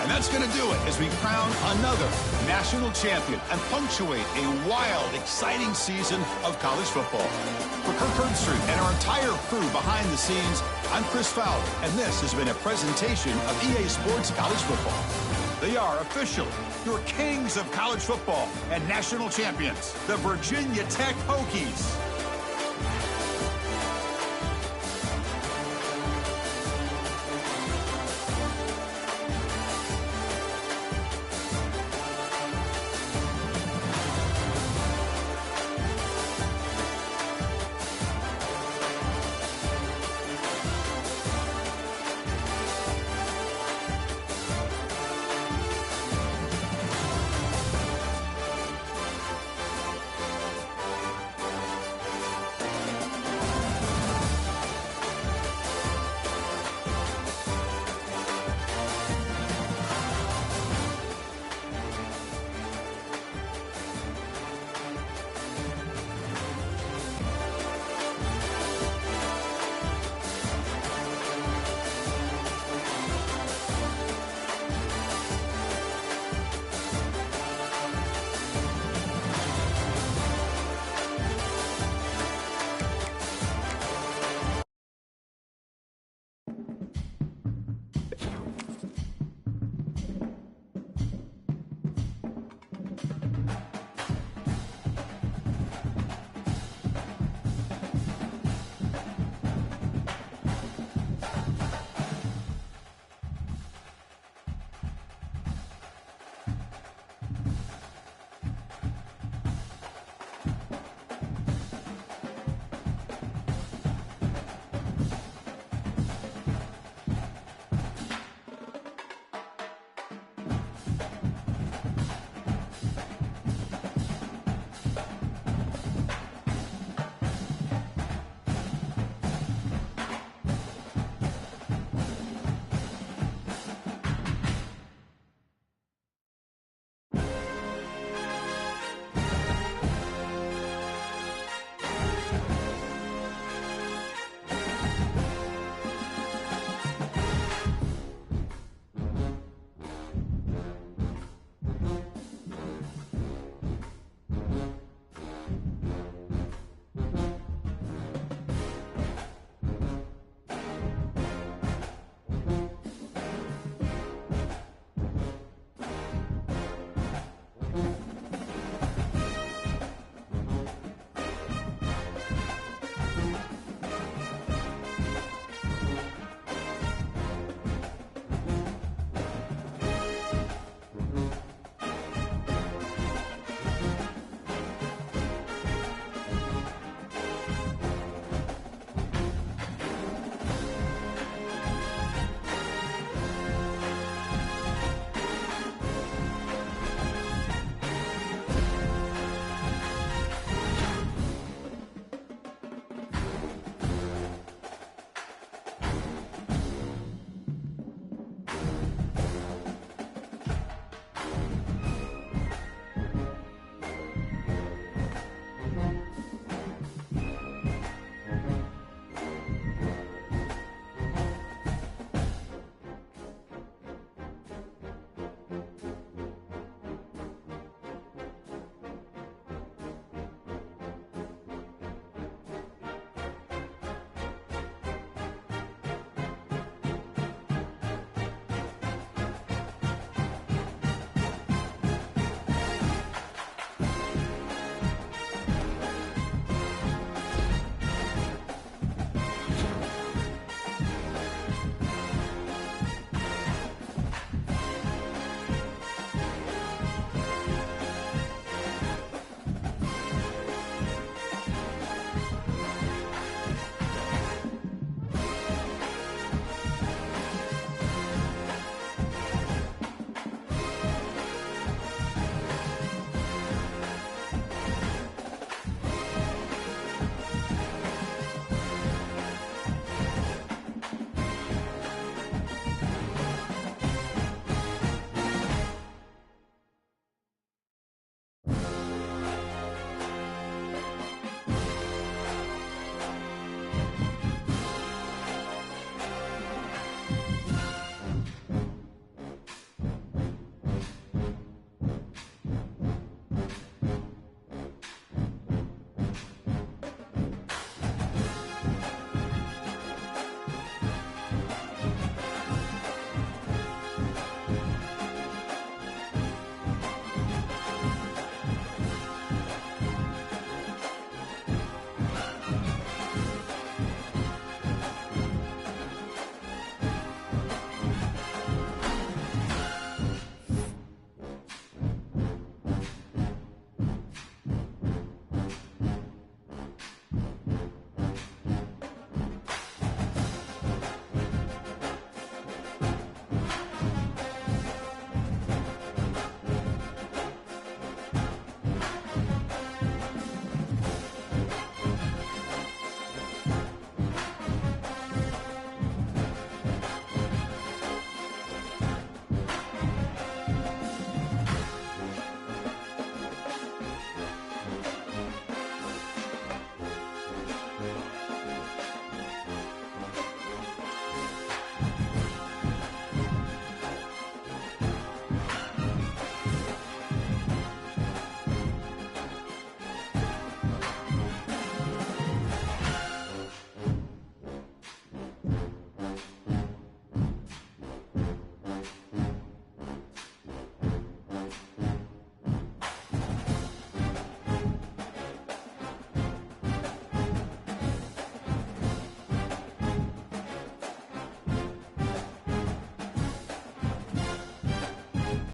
And that's going to do it as we crown another national champion and punctuate a wild, exciting season of college football. For Kirk Herbstreit and our entire crew behind the scenes, I'm Chris Fowler, and this has been a presentation of EA Sports College Football. They are officially your kings of college football and national champions, the Virginia Tech Hokies.